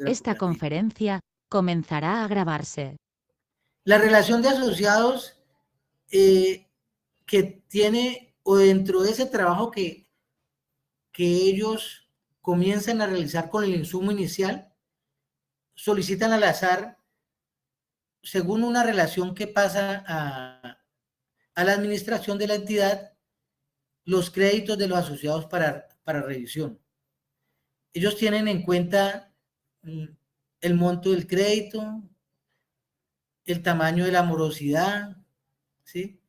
Esta conferencia comenzará a grabarse. La relación de asociados que tiene, o dentro de ese trabajo que ellos comienzan a realizar con el insumo inicial, solicitan al azar, según una relación que pasa a la administración de la entidad, los créditos de los asociados para revisión. Ellos tienen en cuenta el monto del crédito, el tamaño de la morosidad, ¿sí?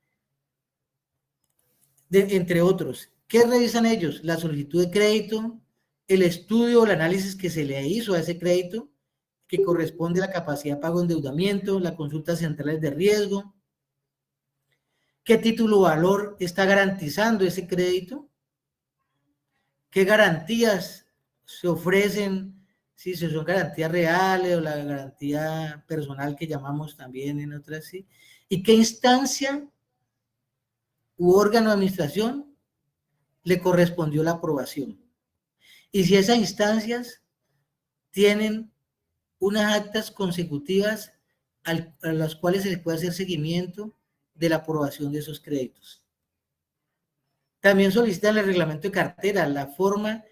Entre otros. ¿Qué revisan ellos? La solicitud de crédito, el estudio o el análisis que se le hizo a ese crédito, que corresponde a la capacidad de pago de endeudamiento, la consulta centrales de riesgo, qué título o valor está garantizando ese crédito, qué garantías se ofrecen, si son garantías reales o la garantía personal que llamamos también en otras, ¿sí? Y qué instancia u órgano de administración le correspondió la aprobación. Y si esas instancias tienen unas actas consecutivas a las cuales se le puede hacer seguimiento de la aprobación de esos créditos. También solicitan el reglamento de cartera, la forma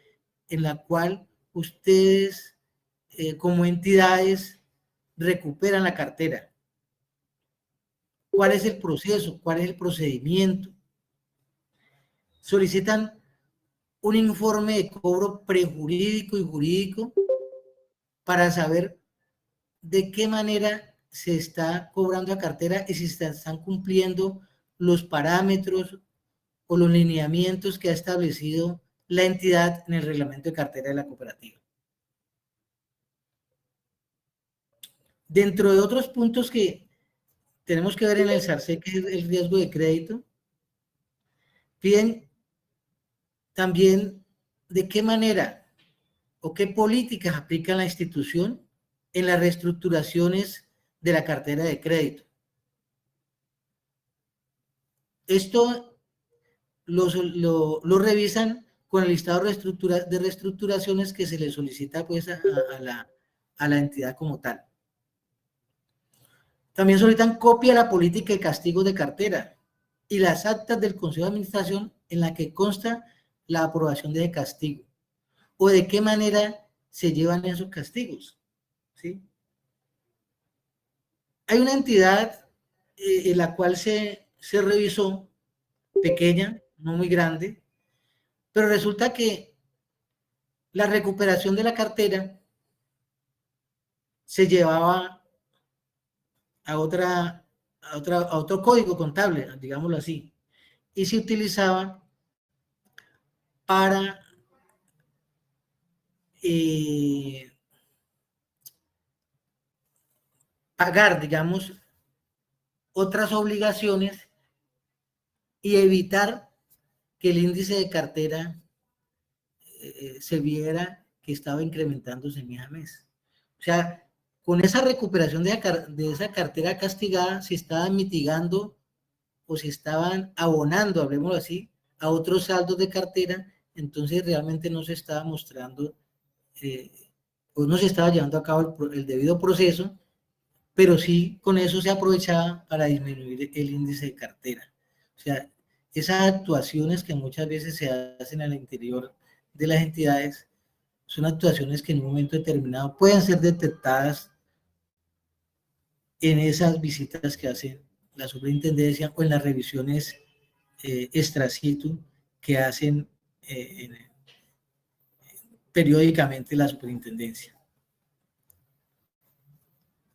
en la cual ustedes como entidades recuperan la cartera. ¿Cuál es el proceso? ¿Cuál es el procedimiento? Solicitan un informe de cobro prejurídico y jurídico para saber de qué manera se está cobrando la cartera y si están cumpliendo los parámetros o los lineamientos que ha establecido la entidad en el reglamento de cartera de la cooperativa. Dentro de otros puntos que tenemos que ver en el SARCE, que es el riesgo de crédito, piden también de qué manera o qué políticas aplica la institución en las reestructuraciones de la cartera de crédito. Esto lo revisan con el listado de reestructuraciones que se le solicita pues a la entidad como tal. También solicitan copia de la política de castigos de cartera y las actas del Consejo de Administración en la que consta la aprobación de castigo o de qué manera se llevan esos castigos, ¿sí? Hay una entidad en la cual se revisó, pequeña, no muy grande, pero resulta que la recuperación de la cartera se llevaba a otro código contable, digámoslo así, y se utilizaba para pagar, digamos, otras obligaciones y evitar que el índice de cartera se viera que estaba incrementándose mes a mes. O sea, con esa recuperación de esa cartera castigada se estaban mitigando o se estaban abonando, hablemoslo así, a otros saldos de cartera, entonces realmente no se estaba mostrando, pues no se estaba llevando a cabo el debido proceso, pero sí con eso se aprovechaba para disminuir el índice de cartera. O sea, esas actuaciones que muchas veces se hacen al interior de las entidades son actuaciones que en un momento determinado pueden ser detectadas en esas visitas que hace la superintendencia o en las revisiones extra situ que hacen periódicamente la superintendencia.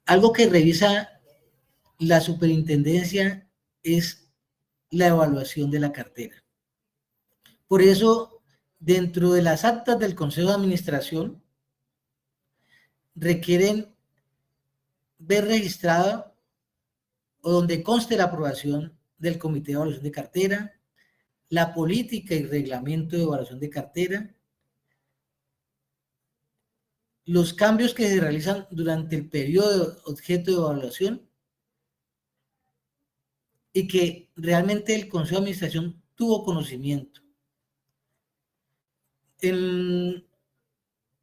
Algo que revisa la superintendencia es la evaluación de la cartera. Por eso, dentro de las actas del Consejo de Administración, requieren ver registrada o donde conste la aprobación del Comité de Evaluación de Cartera, la política y reglamento de evaluación de cartera, los cambios que se realizan durante el periodo objeto de evaluación y que realmente el Consejo de Administración tuvo conocimiento.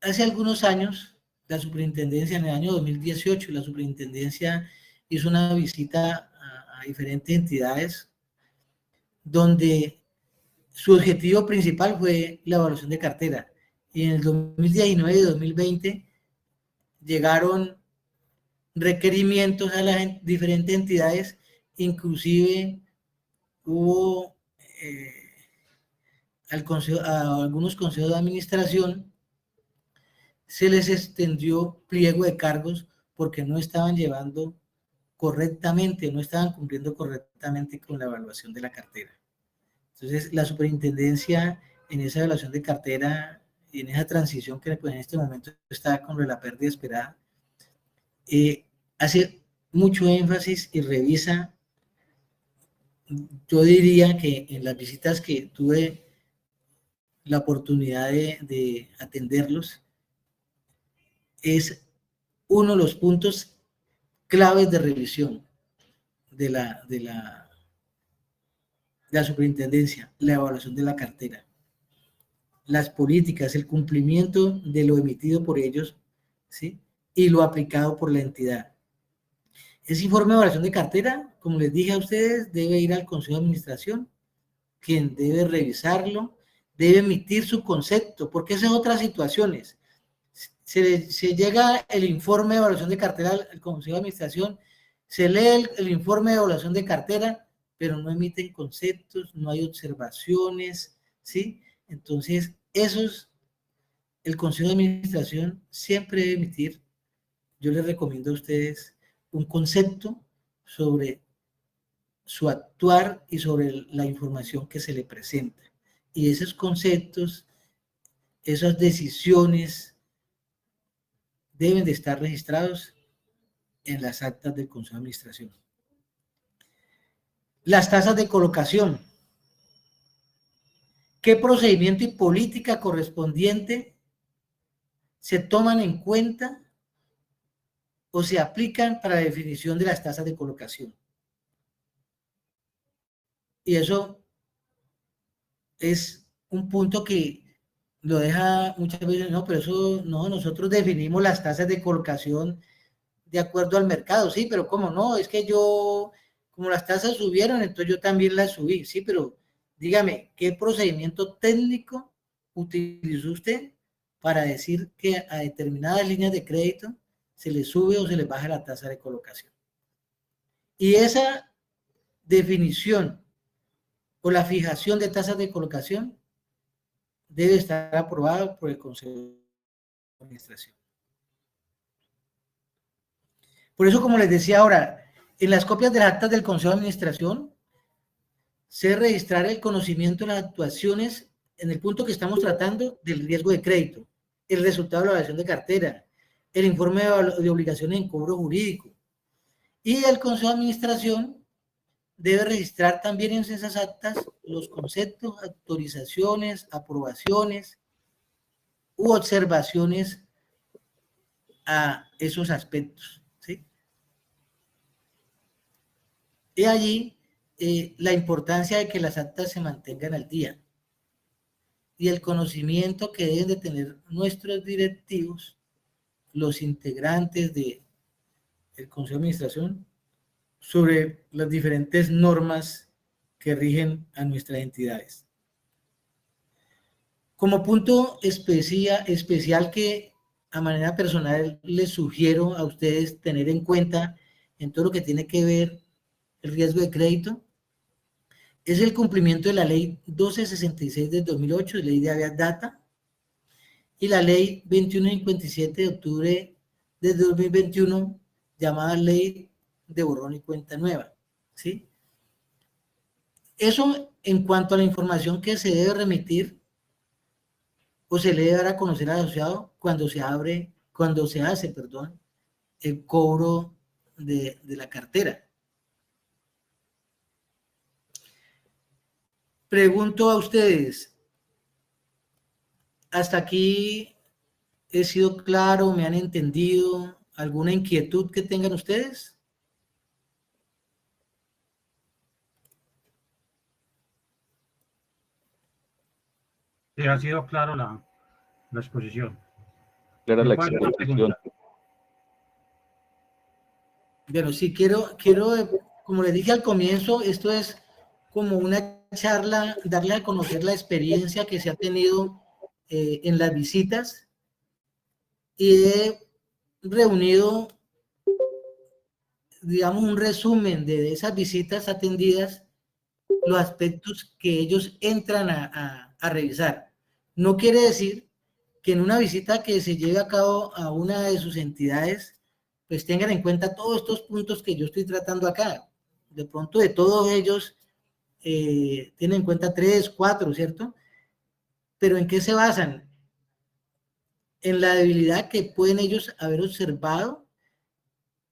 Hace algunos años la superintendencia en el año 2018, la superintendencia hizo una visita a diferentes entidades donde su objetivo principal fue la evaluación de cartera. Y en el 2019 y 2020 llegaron requerimientos a las diferentes entidades, inclusive hubo a algunos consejos de administración se les extendió pliego de cargos porque no estaban llevando correctamente, no estaban cumpliendo correctamente con la evaluación de la cartera. Entonces, la superintendencia en esa evaluación de cartera y en esa transición que pues, en este momento está con la pérdida esperada, hace mucho énfasis y revisa, yo diría que en las visitas que tuve la oportunidad de atenderlos, es uno de los puntos claves de revisión de la superintendencia, la evaluación de la cartera, las políticas, el cumplimiento de lo emitido por ellos, ¿sí? Y lo aplicado por la entidad. Ese informe de evaluación de cartera, como les dije a ustedes, debe ir al Consejo de Administración, quien debe revisarlo, debe emitir su concepto, porque esas otras situaciones. Se llega el informe de evaluación de cartera al Consejo de Administración, se lee el informe de evaluación de cartera, pero no emiten conceptos, no hay observaciones, ¿sí? Entonces, el Consejo de Administración siempre debe emitir, yo les recomiendo a ustedes, un concepto sobre su actuar y sobre la información que se le presenta. Y esos conceptos, esas decisiones deben de estar registrados en las actas del Consejo de Administración. Las tasas de colocación. ¿Qué procedimiento y política correspondiente se toman en cuenta o se aplican para la definición de las tasas de colocación? Y eso es un punto que lo deja muchas veces, no, pero eso no, nosotros definimos las tasas de colocación de acuerdo al mercado, sí, pero ¿cómo no? Es que como las tasas subieron, entonces yo también las subí, sí, pero dígame, ¿qué procedimiento técnico utilizó usted para decir que a determinadas líneas de crédito se le sube o se le baja la tasa de colocación? Y esa definición o la fijación de tasas de colocación debe estar aprobada por el Consejo de Administración. Por eso, como les decía ahora, en las copias de las actas del Consejo de Administración se debe registrar el conocimiento de las actuaciones en el punto que estamos tratando del riesgo de crédito, el resultado de la evaluación de cartera, el informe de obligaciones en cobro jurídico. Y el Consejo de Administración debe registrar también en esas actas los conceptos, autorizaciones, aprobaciones u observaciones a esos aspectos, ¿sí? Y allí la importancia de que las actas se mantengan al día y el conocimiento que deben de tener nuestros directivos, los integrantes del Consejo de Administración, sobre las diferentes normas que rigen a nuestras entidades. Como punto especial que a manera personal les sugiero a ustedes tener en cuenta en todo lo que tiene que ver el riesgo de crédito, es el cumplimiento de la ley 1266 del 2008, ley de habeas data, y la ley 2157 de octubre de 2021, llamada ley de borrón y cuenta nueva, ¿sí? Eso en cuanto a la información que se debe remitir o se le debe dar a conocer al asociado cuando se hace, el cobro de la cartera. Pregunto a ustedes, ¿hasta aquí he sido claro? ¿Me han entendido? ¿Alguna inquietud que tengan ustedes? Sí, ha sido claro la exposición. clara la exposición. Bueno, sí, quiero, como les dije al comienzo, esto es como una charla, darle a conocer la experiencia que se ha tenido en las visitas, y he reunido, digamos, un resumen de esas visitas atendidas, los aspectos que ellos entran a revisar. No quiere decir que en una visita que se lleve a cabo a una de sus entidades, pues tengan en cuenta todos estos puntos que yo estoy tratando acá. De pronto de todos ellos tienen en cuenta 3, 4, ¿cierto? Pero ¿en qué se basan? En la debilidad que pueden ellos haber observado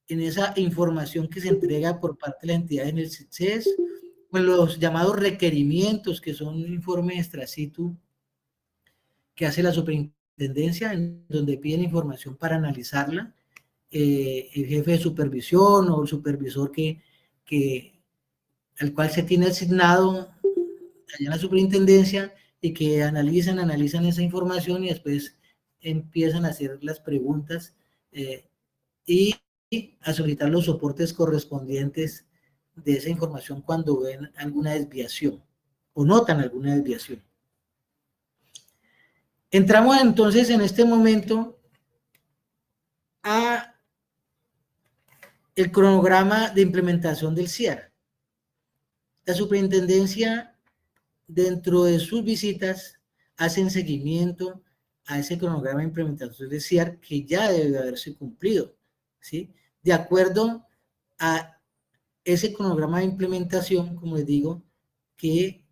en esa información que se entrega por parte de la entidad en el CITSES, o en los llamados requerimientos, que son informes extra situ que hace la superintendencia, en donde piden información para analizarla, el jefe de supervisión o el supervisor al cual se tiene asignado allá en la superintendencia, y que analizan esa información y después empiezan a hacer las preguntas y a solicitar los soportes correspondientes de esa información cuando ven alguna desviación o notan alguna desviación. Entramos entonces en este momento a el cronograma de implementación del CIAR. La superintendencia, dentro de sus visitas, hacen seguimiento a ese cronograma de implementación del CIAR que ya debe haberse cumplido, ¿sí? De acuerdo a ese cronograma de implementación, como les digo, que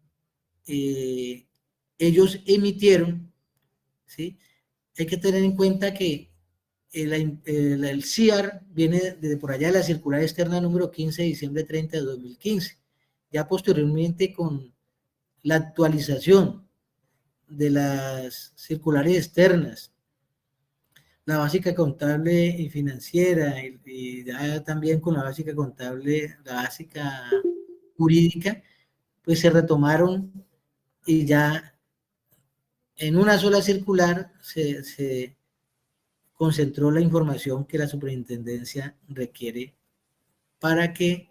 ellos emitieron, ¿sí? Hay que tener en cuenta que el CIAR viene desde por allá de la circular externa número 15 de diciembre 30 de 2015. Ya posteriormente, con la actualización de las circulares externas, la básica contable y financiera, y ya también con la básica contable, la básica jurídica, pues se retomaron, y ya en una sola circular se concentró la información que la superintendencia requiere para que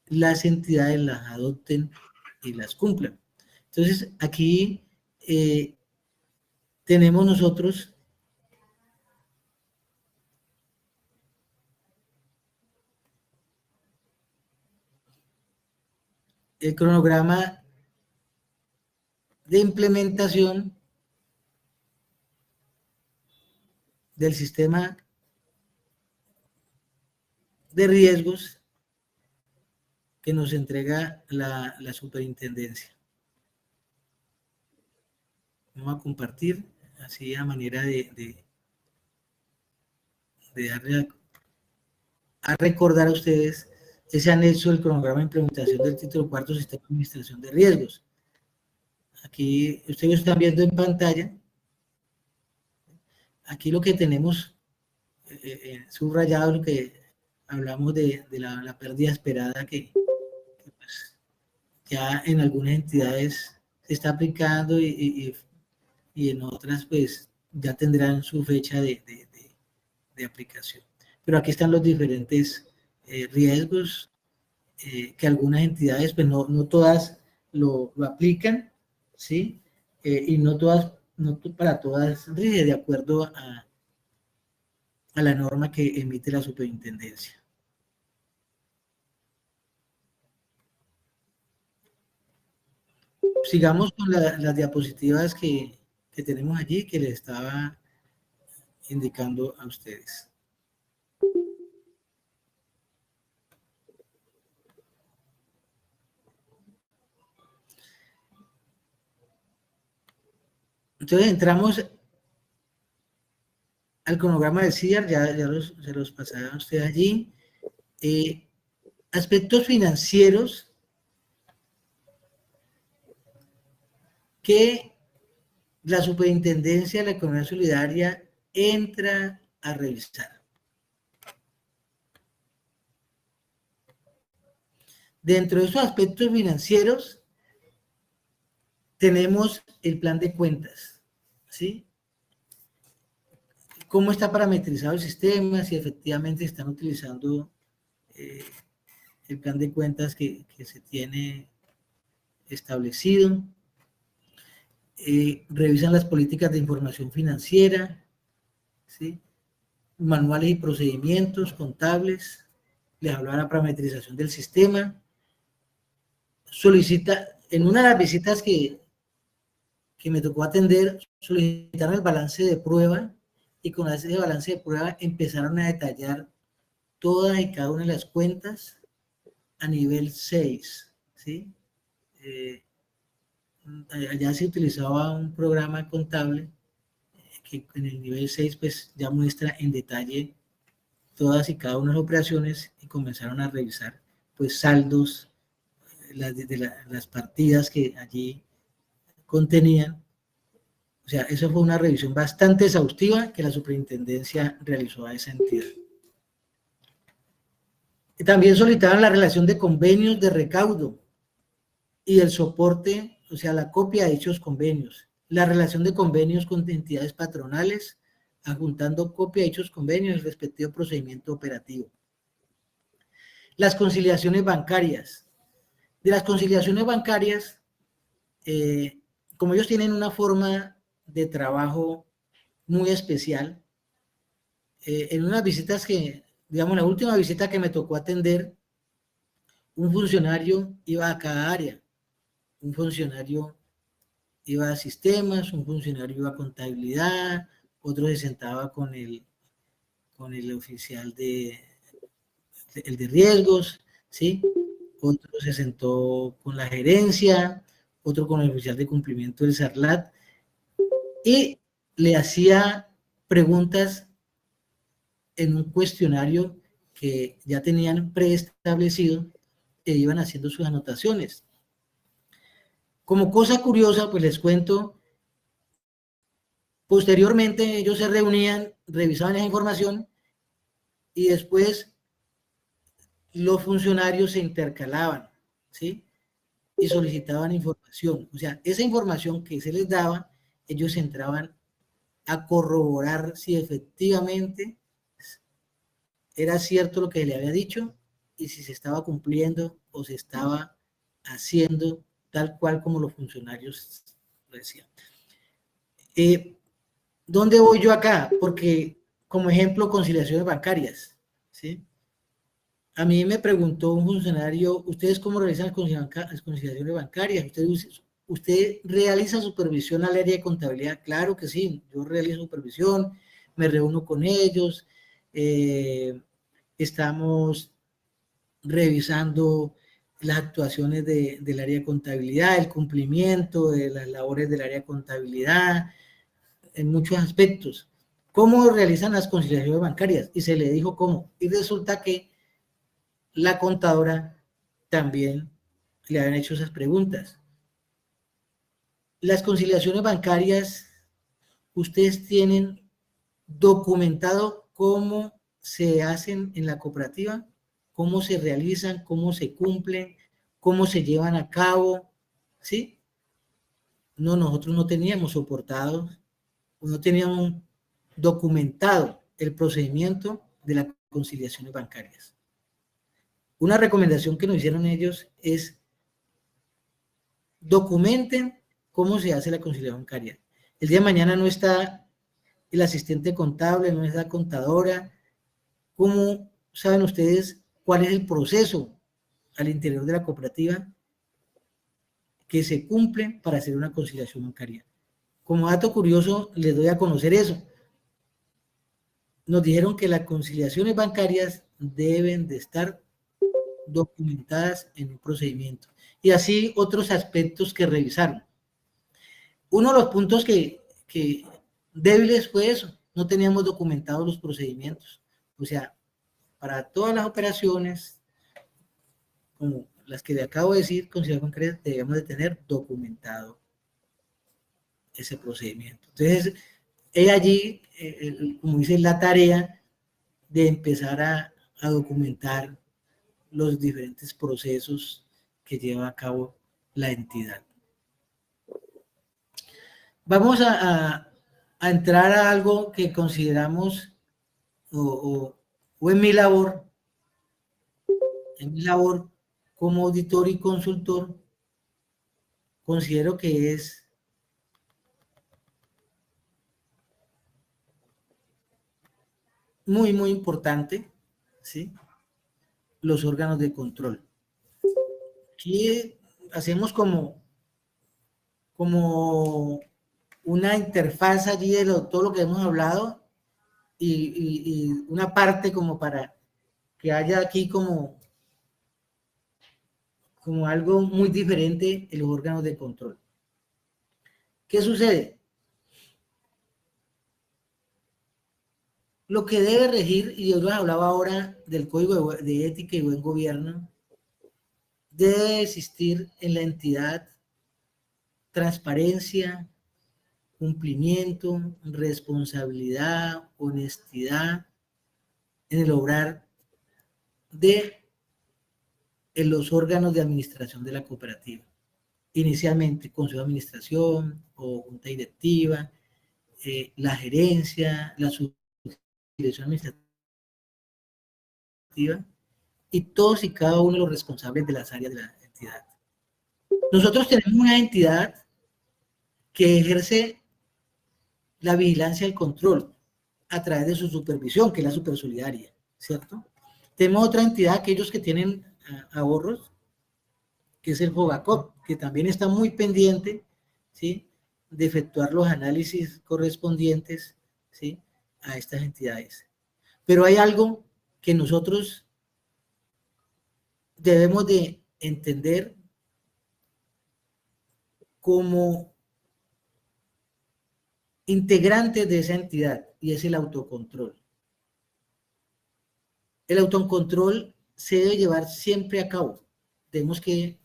las entidades las adopten y las cumplan. Entonces, aquí tenemos nosotros el cronograma de implementación del sistema de riesgos que nos entrega la superintendencia. Vamos a compartir así a manera de darle a recordar a ustedes ese anexo del cronograma de implementación del título cuarto Sistema de Administración de Riesgos. Aquí ustedes están viendo en pantalla. Aquí lo que tenemos subrayado, lo que hablamos de la pérdida esperada que pues, ya en algunas entidades se está aplicando, y en otras pues ya tendrán su fecha de aplicación. Pero aquí están los diferentes riesgos que algunas entidades, pues no todas lo aplican, ¿sí? Y no para todas rige de acuerdo a la norma que emite la superintendencia. Sigamos con las diapositivas que tenemos allí, que les estaba indicando a ustedes. Entonces entramos al cronograma del CIAR, se los pasará a usted allí. Aspectos financieros que la Superintendencia de la Economía Solidaria entra a revisar. Dentro de esos aspectos financieros tenemos el plan de cuentas, ¿sí? cómo está parametrizado el sistema, si efectivamente están utilizando el plan de cuentas que se tiene establecido. Revisan las políticas de información financiera, ¿sí? Manuales y procedimientos contables, les hablaba de la parametrización del sistema. Solicita, en una de las visitas que me tocó atender, solicitaron el balance de prueba y con ese balance de prueba empezaron a detallar todas y cada una de las cuentas a nivel 6, ¿sí? Allá se utilizaba un programa contable que en el nivel 6 pues ya muestra en detalle todas y cada una de las operaciones y comenzaron a revisar pues saldos, las partidas que allí contenían. O sea, eso fue una revisión bastante exhaustiva que la superintendencia realizó a esa entidad. Y también solicitaban la relación de convenios de recaudo y el soporte, o sea, la copia de dichos convenios, la relación de convenios con entidades patronales, adjuntando copia de dichos convenios el respectivo procedimiento operativo. Las conciliaciones bancarias. De las conciliaciones bancarias, como ellos tienen una forma de trabajo muy especial, en unas visitas que, digamos, la última visita que me tocó atender, un funcionario iba a cada área, un funcionario iba a sistemas, un funcionario iba a contabilidad, otro se sentaba con el oficial el de riesgos, ¿sí? Otro se sentó con la gerencia, otro con el oficial de cumplimiento del SARLAT, y le hacía preguntas en un cuestionario que ya tenían preestablecido e iban haciendo sus anotaciones. Como cosa curiosa, pues les cuento, posteriormente ellos se reunían, revisaban esa información y después los funcionarios se intercalaban, ¿sí? Y solicitaban información. O sea, esa información que se les daba, ellos entraban a corroborar si efectivamente era cierto lo que le había dicho y si se estaba cumpliendo o se estaba haciendo tal cual como los funcionarios lo decían. ¿Dónde voy yo acá? Porque, como ejemplo, conciliaciones bancarias, ¿sí? A mí me preguntó un funcionario, ¿ustedes cómo realizan las conciliaciones bancarias? ¿Usted realiza supervisión al área de contabilidad? Claro que sí, yo realizo supervisión, me reúno con ellos, estamos revisando las actuaciones del área de contabilidad, el cumplimiento de las labores del área de contabilidad, en muchos aspectos. ¿Cómo realizan las conciliaciones bancarias? Y se le dijo cómo. Y resulta que la contadora también le habían hecho esas preguntas. Las conciliaciones bancarias, ustedes tienen documentado cómo se hacen en la cooperativa, cómo se realizan, cómo se cumplen, cómo se llevan a cabo, ¿sí? No, nosotros no teníamos soportado, no teníamos documentado el procedimiento de las conciliaciones bancarias. Una recomendación que nos hicieron ellos es documenten cómo se hace la conciliación bancaria. El día de mañana no está el asistente contable, no está la contadora. ¿Cómo saben ustedes cuál es el proceso al interior de la cooperativa que se cumple para hacer una conciliación bancaria? Como dato curioso, les doy a conocer eso. Nos dijeron que las conciliaciones bancarias deben de estar documentadas en un procedimiento. Y así otros aspectos que revisaron. Uno de los puntos que débiles fue eso, no teníamos documentados los procedimientos. O sea, para todas las operaciones, como las que le acabo de decir, conciliación bancaria, debemos de tener documentado ese procedimiento. Entonces, he allí, como dice, la tarea de empezar a documentar los diferentes procesos que lleva a cabo la entidad. Vamos a a entrar a algo que consideramos, o en mi labor como auditor y consultor, considero que es muy, muy importante, ¿sí?, los órganos de control. Aquí hacemos como una interfaz allí de todo lo que hemos hablado y una parte como para que haya aquí como algo muy diferente en los órganos de control. ¿Qué sucede? Lo que debe regir, y yo les hablaba ahora del Código de Ética y Buen Gobierno, debe existir en la entidad transparencia, cumplimiento, responsabilidad, honestidad en el obrar de los órganos de administración de la cooperativa. Inicialmente, consejo de administración o junta directiva, la gerencia, la subdirección administrativa y todos y cada uno de los responsables de las áreas de la entidad. Nosotros tenemos una entidad que ejerce la vigilancia y el control a través de su supervisión, que es la Supersolidaria, ¿cierto? Tenemos otra entidad, aquellos que tienen ahorros, que es el FOBACOP, que también está muy pendiente, ¿sí?, de efectuar los análisis correspondientes, ¿sí?, a estas entidades. Pero hay algo que nosotros debemos de entender como integrantes de esa entidad, y es el autocontrol. El autocontrol se debe llevar siempre a cabo. Tenemos que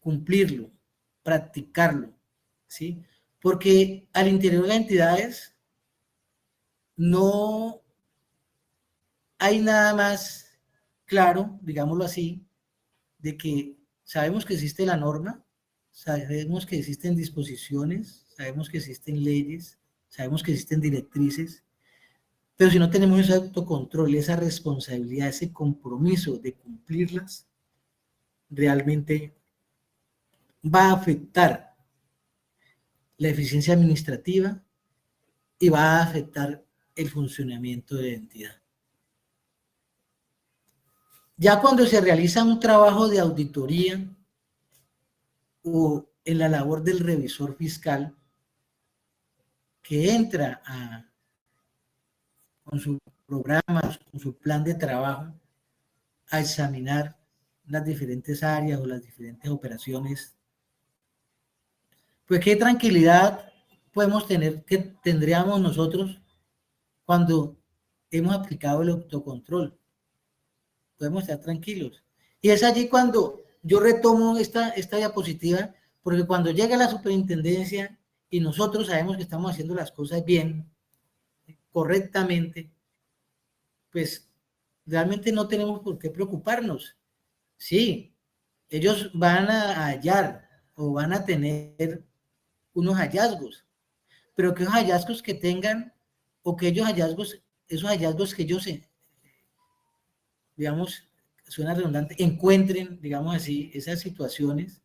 cumplirlo, practicarlo, ¿sí? Porque al interior de las entidades no hay nada más claro, digámoslo así, de que sabemos que existe la norma, sabemos que existen disposiciones, sabemos que existen leyes, sabemos que existen directrices, pero si no tenemos ese autocontrol, esa responsabilidad, ese compromiso de cumplirlas, realmente va a afectar la eficiencia administrativa y va a afectar el funcionamiento de la entidad. Ya cuando se realiza un trabajo de auditoría o en la labor del revisor fiscal, que entra con su programa, con su plan de trabajo, a examinar las diferentes áreas o las diferentes operaciones, pues qué tranquilidad podemos tener, que tendríamos nosotros cuando hemos aplicado el autocontrol. Podemos estar tranquilos. Y es allí cuando yo retomo esta diapositiva, porque cuando llega la superintendencia y nosotros sabemos que estamos haciendo las cosas bien, correctamente, pues realmente no tenemos por qué preocuparnos. Sí, ellos van a hallar o van a tener unos hallazgos, pero que esos hallazgos que tengan, o que esos hallazgos que ellos, digamos, suena redundante, encuentren, digamos así, esas situaciones,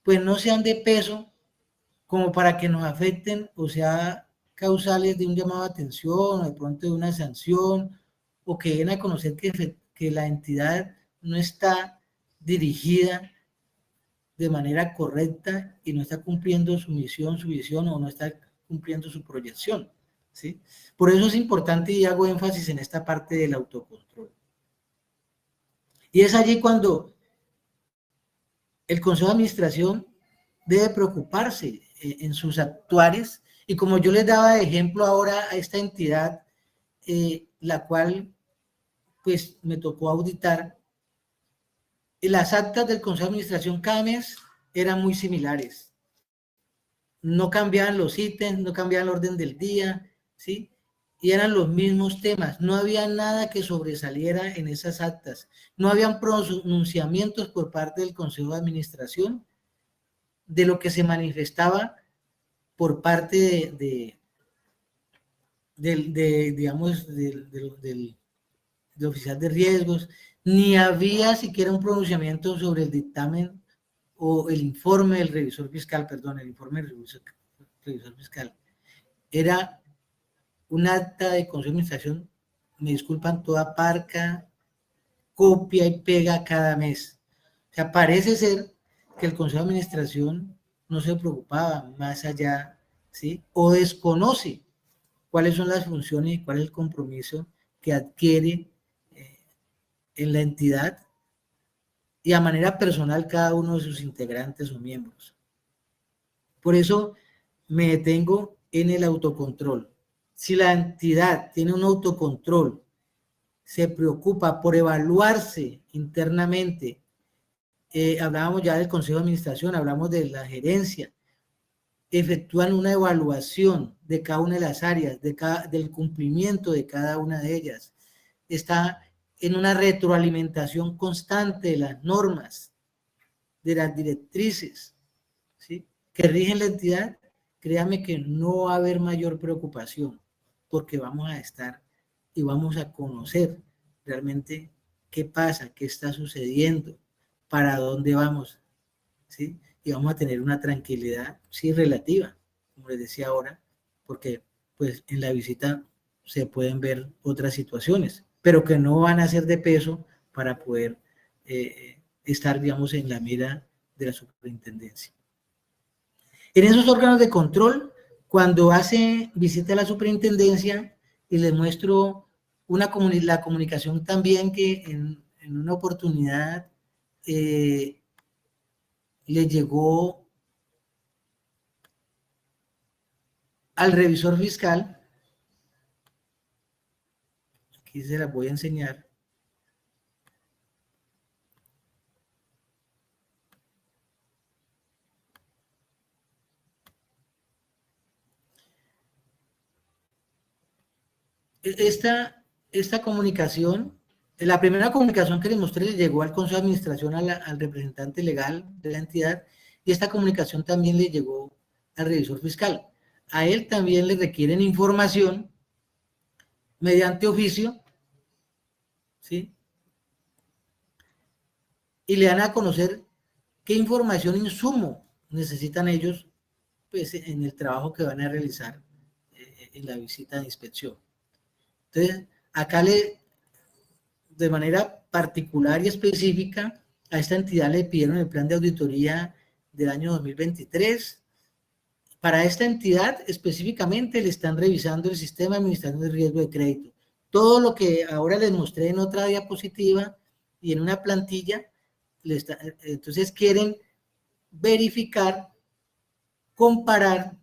pues no sean de peso como para que nos afecten o sea causales de un llamado de atención o de pronto de una sanción, o que den a conocer que la entidad no está dirigida de manera correcta y no está cumpliendo su misión, su visión, o no está cumpliendo su proyección, ¿sí? Por eso es importante y hago énfasis en esta parte del autocontrol. Y es allí cuando el Consejo de Administración debe preocuparse en sus actuares, y como yo les daba de ejemplo ahora a esta entidad, la cual pues me tocó auditar, las actas del Consejo de Administración cada mes eran muy similares. No cambiaban los ítems, no cambiaban el orden del día, ¿sí? Y eran los mismos temas. No había nada que sobresaliera en esas actas. No habían pronunciamientos por parte del Consejo de Administración de lo que se manifestaba por parte del oficial de riesgos, ni había siquiera un pronunciamiento sobre el dictamen o el informe del revisor fiscal, perdón, el informe del revisor fiscal. Era un acta de consejo de administración, me disculpan, toda parca, copia y pega cada mes. O sea, parece ser que el consejo de administración no se preocupaba más allá, ¿sí? O desconoce cuáles son las funciones y cuál es el compromiso que adquiere en la entidad y a manera personal cada uno de sus integrantes o miembros. Por eso me detengo en el autocontrol. Si la entidad tiene un autocontrol, se preocupa por evaluarse internamente, hablábamos ya del Consejo de Administración, hablamos de la gerencia, efectúan una evaluación de cada una de las áreas, del cumplimiento de cada una de ellas. Está en una retroalimentación constante de las normas, de las directrices, ¿sí?, que rigen la entidad. Créame que no va a haber mayor preocupación, porque vamos a estar y vamos a conocer realmente qué pasa, qué está sucediendo, para dónde vamos, ¿sí? Y vamos a tener una tranquilidad, sí, relativa, como les decía ahora, porque pues en la visita se pueden ver otras situaciones, pero que no van a ser de peso para poder estar, digamos, en la mira de la superintendencia. En esos órganos de control, cuando hace visita a la superintendencia y les muestro la comunicación también que en una oportunidad le llegó al revisor fiscal, aquí se las voy a enseñar. Esta comunicación, la primera comunicación que les mostré le llegó al Consejo de Administración, al representante legal de la entidad, y esta comunicación también le llegó al revisor fiscal. A él también le requieren información mediante oficio, ¿sí?, y le dan a conocer qué información insumo necesitan ellos, pues, en el trabajo que van a realizar en la visita de inspección. Entonces, acá de manera particular y específica, a esta entidad le pidieron el plan de auditoría del año 2023. Para esta entidad específicamente le están revisando el sistema de administración de riesgo de crédito. Todo lo que ahora les mostré en otra diapositiva y en una plantilla, entonces quieren verificar, comparar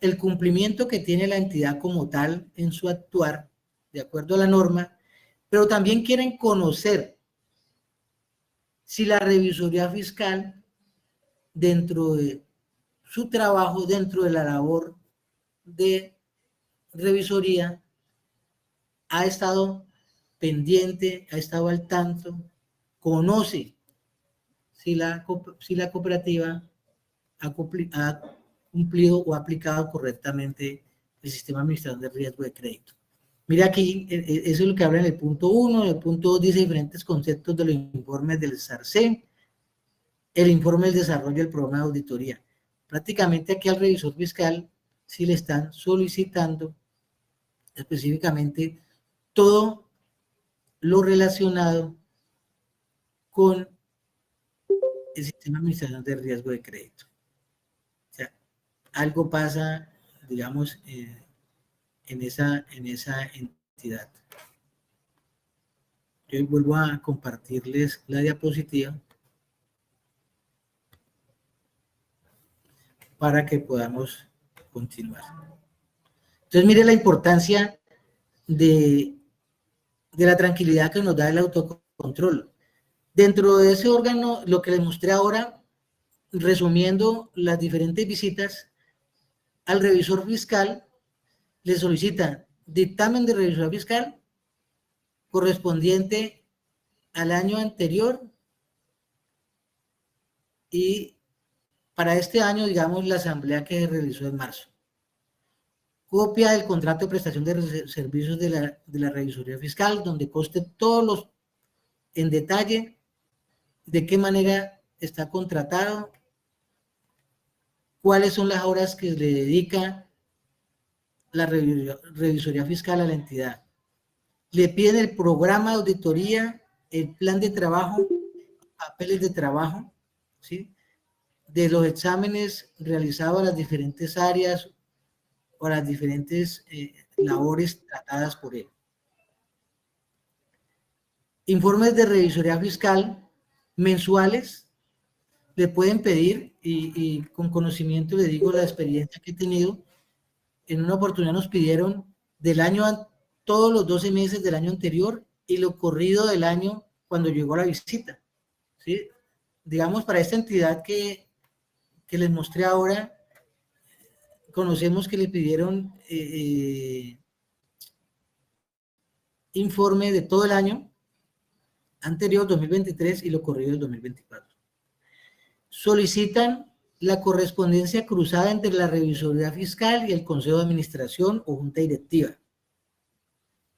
el cumplimiento que tiene la entidad como tal en su actuar, de acuerdo a la norma, pero también quieren conocer si la revisoría fiscal, dentro de su trabajo, dentro de la labor de revisoría, ha estado pendiente, ha estado al tanto, conoce si la cooperativa ha cumplido o ha aplicado correctamente el sistema de administración de riesgo de crédito. Mira aquí, eso es lo que habla en el punto 1, en el punto 2 dice diferentes conceptos de los informes del SARC, el informe del desarrollo del programa de auditoría. Prácticamente aquí al revisor fiscal sí le están solicitando específicamente todo lo relacionado con el sistema de administración de riesgo de crédito. O sea, algo pasa, digamos, en esa entidad. Yo vuelvo a compartirles la diapositiva para que podamos continuar. Entonces, mire la importancia de la tranquilidad que nos da el autocontrol. Dentro de ese órgano, lo que les mostré ahora, resumiendo las diferentes visitas, al revisor fiscal le solicitan dictamen de revisor fiscal correspondiente al año anterior y para este año, digamos, la asamblea que se realizó en marzo. Copia del contrato de prestación de servicios de la revisoría fiscal, donde conste todos los, en detalle, de qué manera está contratado, cuáles son las horas que le dedica la revisoría fiscal a la entidad. Le piden el programa de auditoría, el plan de trabajo, papeles de trabajo, ¿sí?, de los exámenes realizados a las diferentes áreas o a las diferentes labores tratadas por él. Informes de revisoría fiscal mensuales le pueden pedir, y con conocimiento le digo la experiencia que he tenido. En una oportunidad nos pidieron del año, todos los 12 meses del año anterior y lo corrido del año cuando llegó la visita, ¿sí? Digamos, para esta entidad que les mostré ahora, conocemos que le pidieron informe de todo el año anterior, 2023, y lo corrido del 2024. Solicitan la correspondencia cruzada entre la revisoría fiscal y el consejo de administración o junta directiva,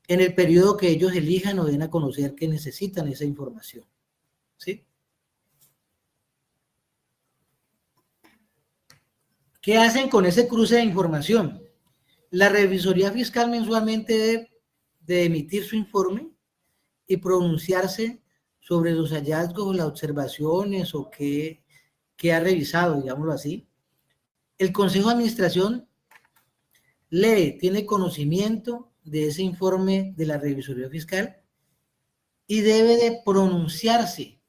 en el periodo que ellos elijan o den a conocer que necesitan esa información, ¿sí? ¿Qué hacen con ese cruce de información? La revisoría fiscal mensualmente debe de emitir su informe y pronunciarse sobre los hallazgos, las observaciones o qué ha revisado, digámoslo así. El consejo de administración lee, tiene conocimiento de ese informe de la revisoría fiscal y debe de pronunciarse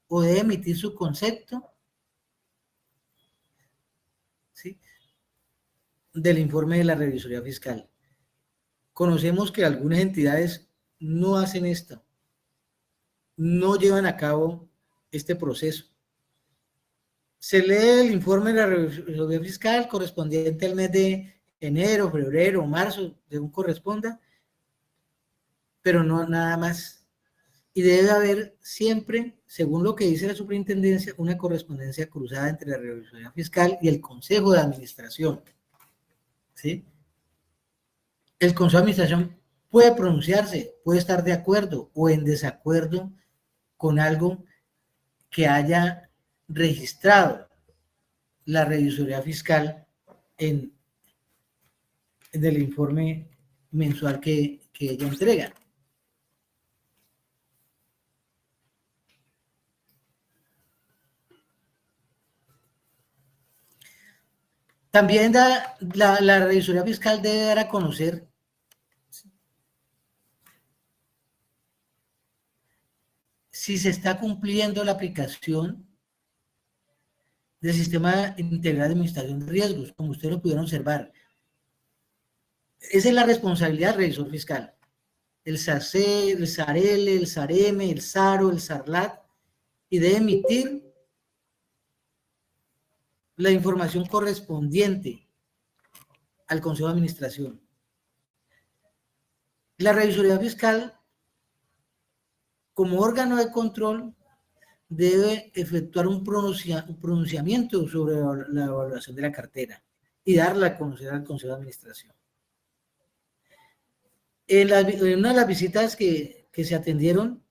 o debe emitir su concepto, ¿sí?, del informe de la revisoría fiscal. Conocemos que algunas entidades no hacen esto, no llevan a cabo este proceso. Se lee el informe de la revisoría fiscal correspondiente al mes de enero, febrero, marzo, según corresponda, pero no nada más. Y debe haber siempre, según lo que dice la superintendencia, una correspondencia cruzada entre la revisoría fiscal y el consejo de administración, ¿sí? El consejo de administración puede pronunciarse, puede estar de acuerdo o en desacuerdo con algo que haya registrado la revisoría fiscal en el informe mensual que ella entrega. También la revisoría fiscal debe dar a conocer si se está cumpliendo la aplicación del Sistema Integral de Administración de Riesgos, como ustedes lo pudieron observar. Esa es la responsabilidad del revisor fiscal. El SACE, el SARL, el SAREME, el SARO, el SARLAT, y debe emitir la información correspondiente al Consejo de Administración. La revisoría fiscal, como órgano de control, debe efectuar un pronunciamiento sobre la evaluación de la cartera y darla a conocer al Consejo de Administración. En una de las visitas que se atendieron,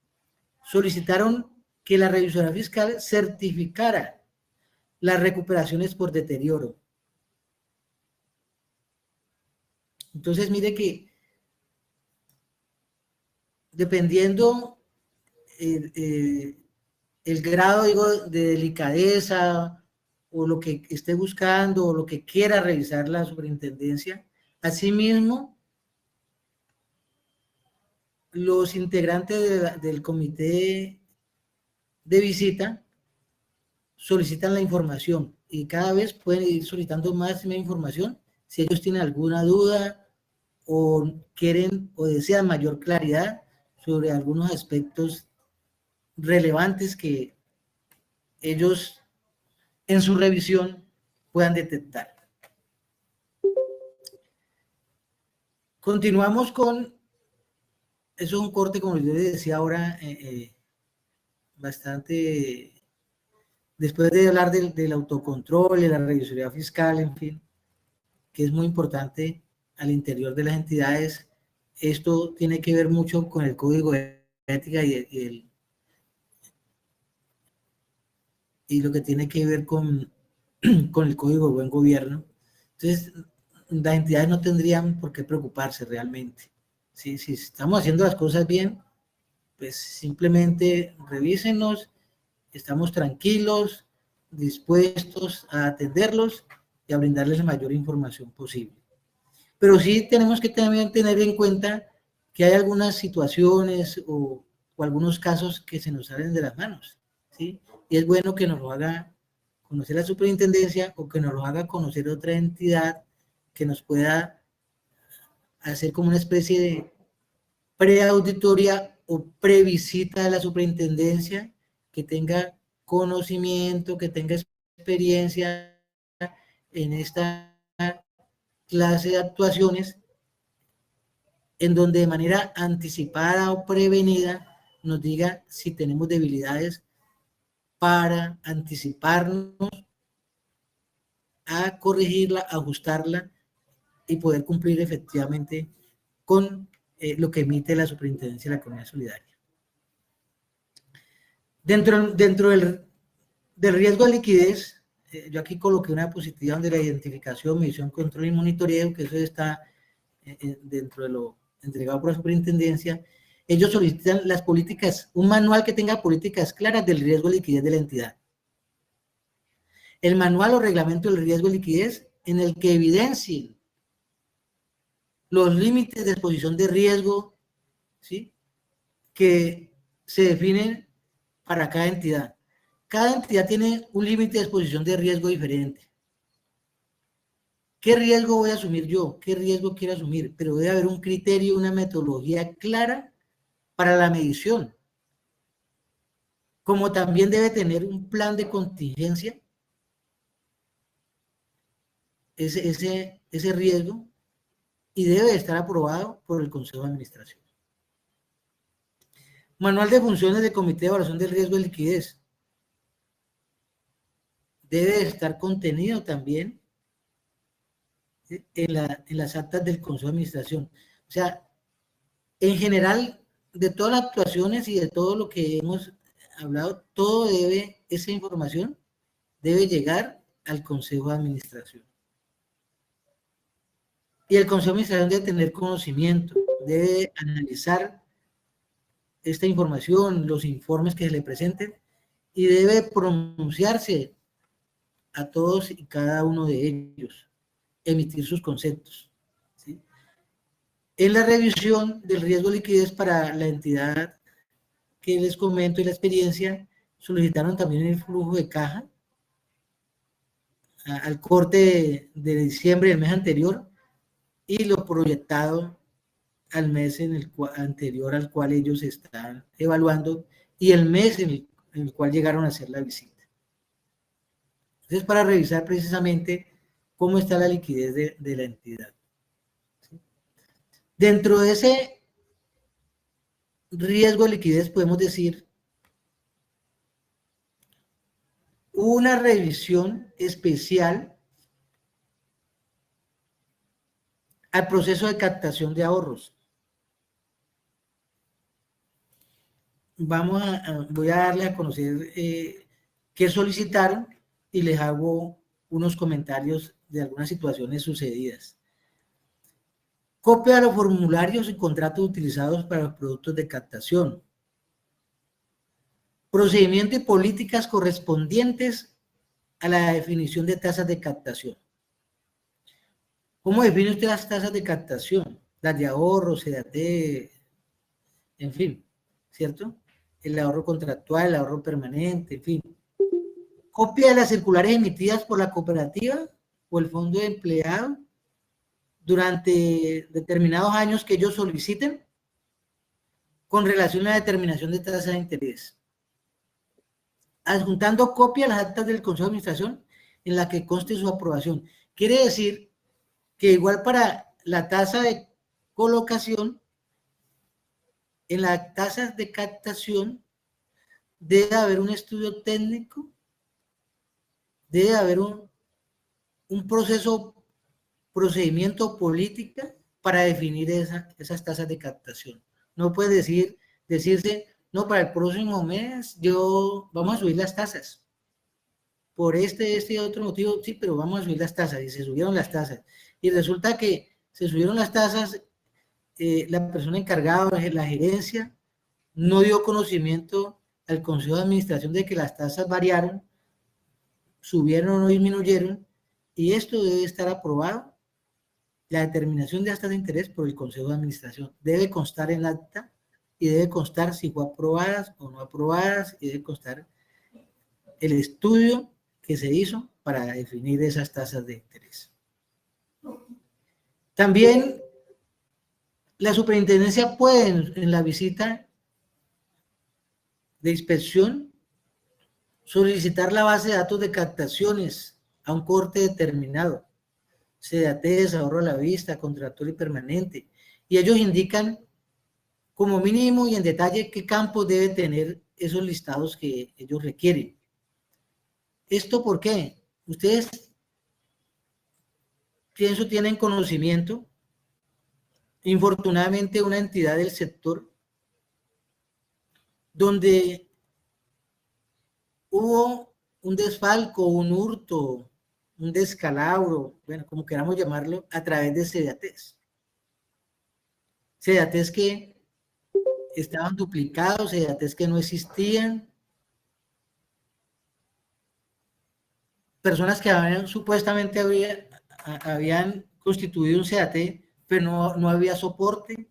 solicitaron que la revisoría fiscal certificara las recuperaciones por deterioro. Entonces, mire que dependiendo el grado, digo, de delicadeza o lo que esté buscando o lo que quiera revisar la superintendencia, asimismo, los integrantes del comité de visita solicitan la información y cada vez pueden ir solicitando más información si ellos tienen alguna duda o quieren o desean mayor claridad sobre algunos aspectos relevantes que ellos en su revisión puedan detectar. Continuamos con, eso es un corte, como yo les decía ahora, bastante después de hablar del autocontrol, de la revisoría fiscal, en fin, que es muy importante al interior de las entidades, esto tiene que ver mucho con el código de ética y lo que tiene que ver con el código de buen gobierno. Entonces, las entidades no tendrían por qué preocuparse realmente. ¿Sí? Si estamos haciendo las cosas bien, pues simplemente revísenos, estamos tranquilos, dispuestos a atenderlos y a brindarles la mayor información posible. Pero sí tenemos que también tener en cuenta que hay algunas situaciones o algunos casos que se nos salen de las manos, ¿sí? Y es bueno que nos lo haga conocer la superintendencia o que nos lo haga conocer otra entidad que nos pueda hacer como una especie de preauditoría o previsita de la superintendencia, que tenga conocimiento, que tenga experiencia en esta clase de actuaciones, en donde de manera anticipada o prevenida nos diga si tenemos debilidades para anticiparnos a corregirla, ajustarla y poder cumplir efectivamente con lo que emite la Superintendencia de la Economía Solidaria. Dentro del riesgo de liquidez, yo aquí coloqué una diapositiva donde la identificación, medición, control y monitoreo, que eso está dentro de lo entregado por la superintendencia. Ellos solicitan las políticas, un manual que tenga políticas claras del riesgo de liquidez de la entidad. El manual o reglamento del riesgo de liquidez en el que evidencien los límites de exposición de riesgo, ¿sí?, que se definen para cada entidad. Cada entidad tiene un límite de exposición de riesgo diferente. ¿Qué riesgo voy a asumir yo? ¿Qué riesgo quiero asumir? Pero debe haber un criterio, una metodología clara para la medición. Como también debe tener un plan de contingencia, ese riesgo, y debe estar aprobado por el Consejo de Administración. Manual de funciones del Comité de Evaluación del Riesgo de Liquidez. Debe estar contenido también en las actas del Consejo de Administración. O sea, en general, de todas las actuaciones y de todo lo que hemos hablado, esa información debe llegar al Consejo de Administración. Y el Consejo de Administración debe tener conocimiento, debe analizar esta información, los informes que se le presenten, y debe pronunciarse a todos y cada uno de ellos, emitir sus conceptos, ¿sí? En la revisión del riesgo de liquidez para la entidad que les comento y la experiencia, solicitaron también el flujo de caja al corte de diciembre del mes anterior y lo proyectado al mes anterior al cual ellos están evaluando y el mes en el cual llegaron a hacer la visita. Entonces, para revisar precisamente cómo está la liquidez de la entidad. ¿Sí? Dentro de ese riesgo de liquidez podemos decir una revisión especial al proceso de captación de ahorros. Voy a darle a conocer qué solicitaron y les hago unos comentarios de algunas situaciones sucedidas. Copia de los formularios y contratos utilizados para los productos de captación. Procedimiento y políticas correspondientes a la definición de tasas de captación. ¿Cómo define usted las tasas de captación? Las de ahorro, CDT, en fin, ¿cierto? El ahorro contractual, el ahorro permanente, en fin. Copia de las circulares emitidas por la cooperativa o el fondo de empleado durante determinados años que ellos soliciten con relación a la determinación de tasa de interés. Adjuntando copia a las actas del Consejo de Administración en la que conste su aprobación. Quiere decir que igual para la tasa de colocación, en las tasas de captación debe haber un estudio técnico debe haber un procedimiento política para definir esas tasas de captación. No puede decirse, no, para el próximo mes vamos a subir las tasas. Por este y otro motivo, sí, pero vamos a subir las tasas. Y se subieron las tasas. Y resulta que se subieron las tasas, la persona encargada, la gerencia, no dio conocimiento al Consejo de Administración de que las tasas variaron, subieron o no disminuyeron, y esto debe estar aprobado. La determinación de tasas de interés por el Consejo de Administración debe constar en acta y debe constar si fue aprobadas o no aprobadas, y debe constar el estudio que se hizo para definir esas tasas de interés. También la superintendencia puede, en la visita de inspección, solicitar la base de datos de captaciones a un corte determinado, CDATES, ahorro a la vista, contractor y permanente, y ellos indican como mínimo y en detalle qué campos debe tener esos listados que ellos requieren. ¿Esto por qué? Ustedes, pienso, tienen conocimiento. Infortunadamente, una entidad del sector donde hubo un desfalco, un hurto, un descalabro, bueno, como queramos llamarlo, a través de CDATES. CDATES que estaban duplicados, CDATES que no existían, personas que supuestamente habían constituido un CDAT, pero no había soporte.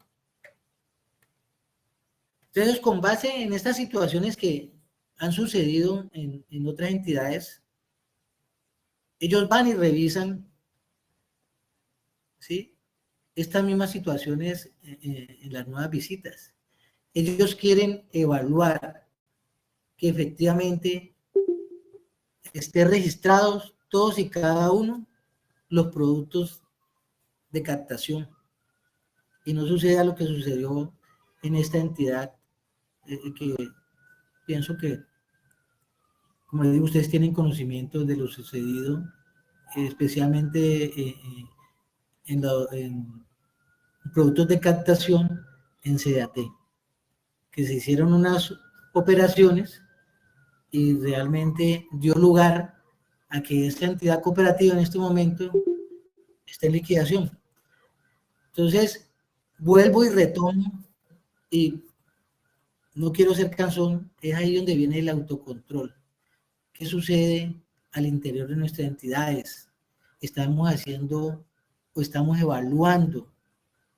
Entonces, con base en estas situaciones que han sucedido en otras entidades, ellos van y revisan, ¿sí?, estas mismas situaciones en las nuevas visitas. Ellos quieren evaluar que efectivamente estén registrados todos y cada uno los productos de captación y no suceda lo que sucedió en esta entidad, que pienso que, como les digo, ustedes tienen conocimiento de lo sucedido, especialmente en productos de captación en CDAT, que se hicieron unas operaciones y realmente dio lugar a que esta entidad cooperativa en este momento esté en liquidación. Entonces, vuelvo y retomo, y no quiero ser cansón, es ahí donde viene el autocontrol. ¿Qué sucede al interior de nuestras entidades? ¿Estamos haciendo o estamos evaluando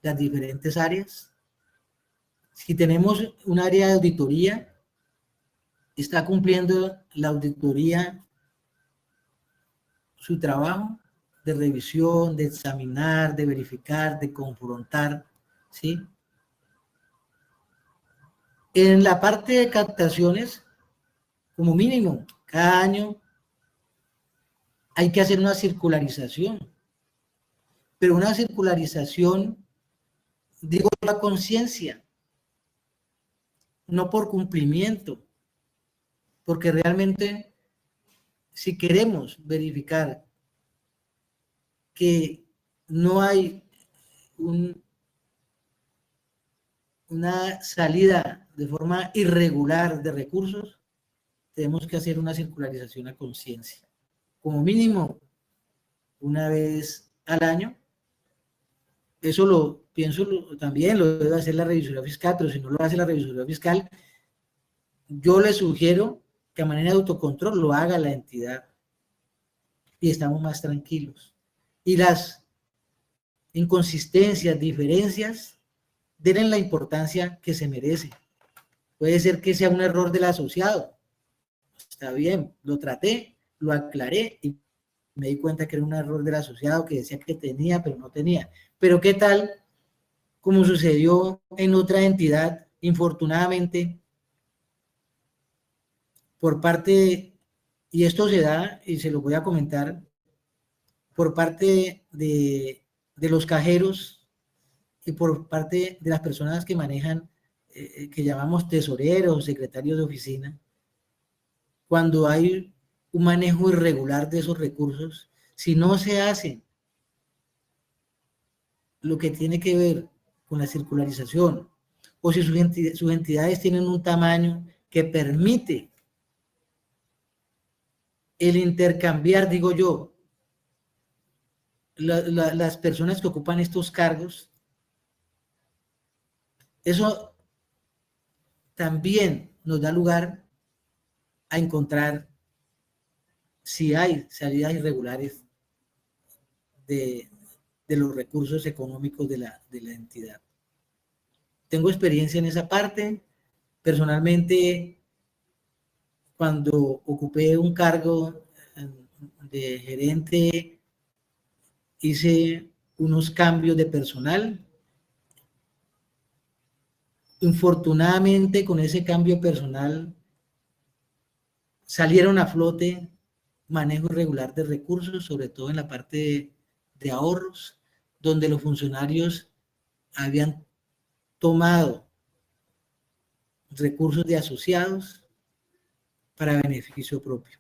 las diferentes áreas? Si tenemos un área de auditoría, ¿está cumpliendo la auditoría su trabajo de revisión, de examinar, de verificar, de confrontar, ¿sí? En la parte de captaciones, como mínimo, cada año hay que hacer una circularización, pero una circularización, digo, la conciencia, no por cumplimiento, porque realmente si queremos verificar que no hay una salida de forma irregular de recursos, tenemos que hacer una circularización a conciencia, como mínimo una vez al año. Eso lo pienso, también lo debe hacer la revisoría fiscal, pero si no lo hace la revisoría fiscal, yo le sugiero que a manera de autocontrol lo haga la entidad y estamos más tranquilos. Y las inconsistencias, diferencias, denle la importancia que se merece. Puede ser que sea un error del asociado. Está bien, lo traté, lo aclaré y me di cuenta que era un error del asociado que decía que tenía, pero no tenía. Pero ¿qué tal, como sucedió en otra entidad, infortunadamente, por parte, y esto se da, y se lo voy a comentar, por parte de los cajeros y por parte de las personas que manejan, que llamamos tesoreros, secretarios de oficina, cuando hay un manejo irregular de esos recursos, si no se hace lo que tiene que ver con la circularización, o si sus entidades tienen un tamaño que permite el intercambiar, digo yo, las personas que ocupan estos cargos, eso también nos da lugar a encontrar si hay salidas irregulares de los recursos económicos de la entidad. Tengo experiencia en esa parte. Personalmente, cuando ocupé un cargo de gerente, hice unos cambios de personal. Infortunadamente, con ese cambio personal salieron a flote manejo irregular de recursos, sobre todo en la parte de ahorros, donde los funcionarios habían tomado recursos de asociados para beneficio propio.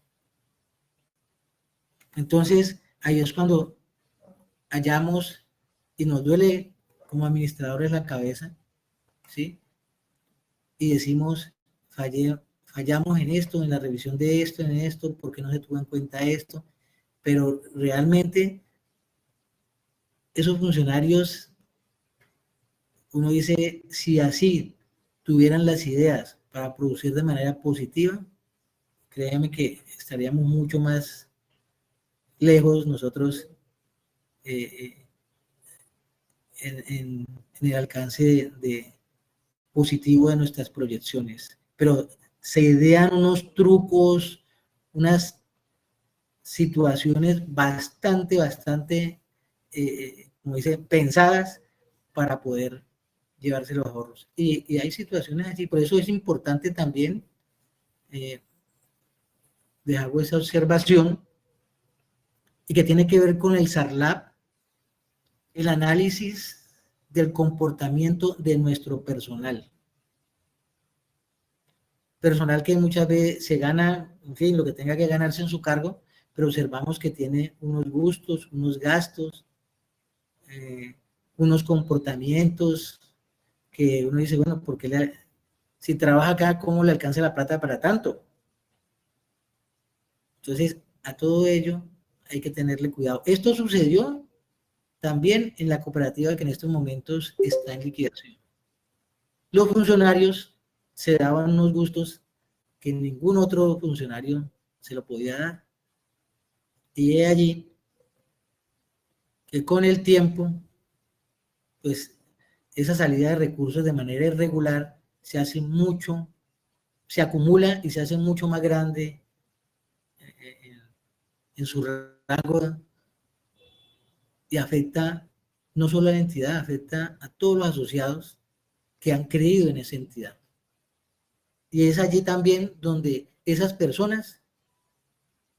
Entonces, ahí es cuando hallamos y nos duele como administradores la cabeza, ¿sí? Y decimos, fallamos en esto, en la revisión de esto, en esto, ¿por qué no se tuvo en cuenta esto? Pero realmente esos funcionarios, uno dice, si así tuvieran las ideas para producir de manera positiva, créanme que estaríamos mucho más lejos nosotros en el alcance de positivo de nuestras proyecciones. Pero se idean unos trucos, unas situaciones bastante, como dice, pensadas para poder llevarse los ahorros. Y hay situaciones así, por eso es importante también dejar esa observación y que tiene que ver con el SARLAP, el análisis del comportamiento de nuestro personal. Personal que muchas veces se gana, en fin, lo que tenga que ganarse en su cargo, pero observamos que tiene unos gustos, unos gastos, unos comportamientos que uno dice, bueno, ¿por qué si trabaja acá, cómo le alcanza la plata para tanto? Entonces, a todo ello hay que tenerle cuidado. Esto sucedió también en la cooperativa que en estos momentos está en liquidación. Los funcionarios se daban unos gustos que ningún otro funcionario se lo podía dar. Y es allí que con el tiempo, pues esa salida de recursos de manera irregular se hace mucho, se acumula y se hace mucho más grande en su rango y afecta no solo a la entidad, afecta a todos los asociados que han creído en esa entidad. Y es allí también donde esas personas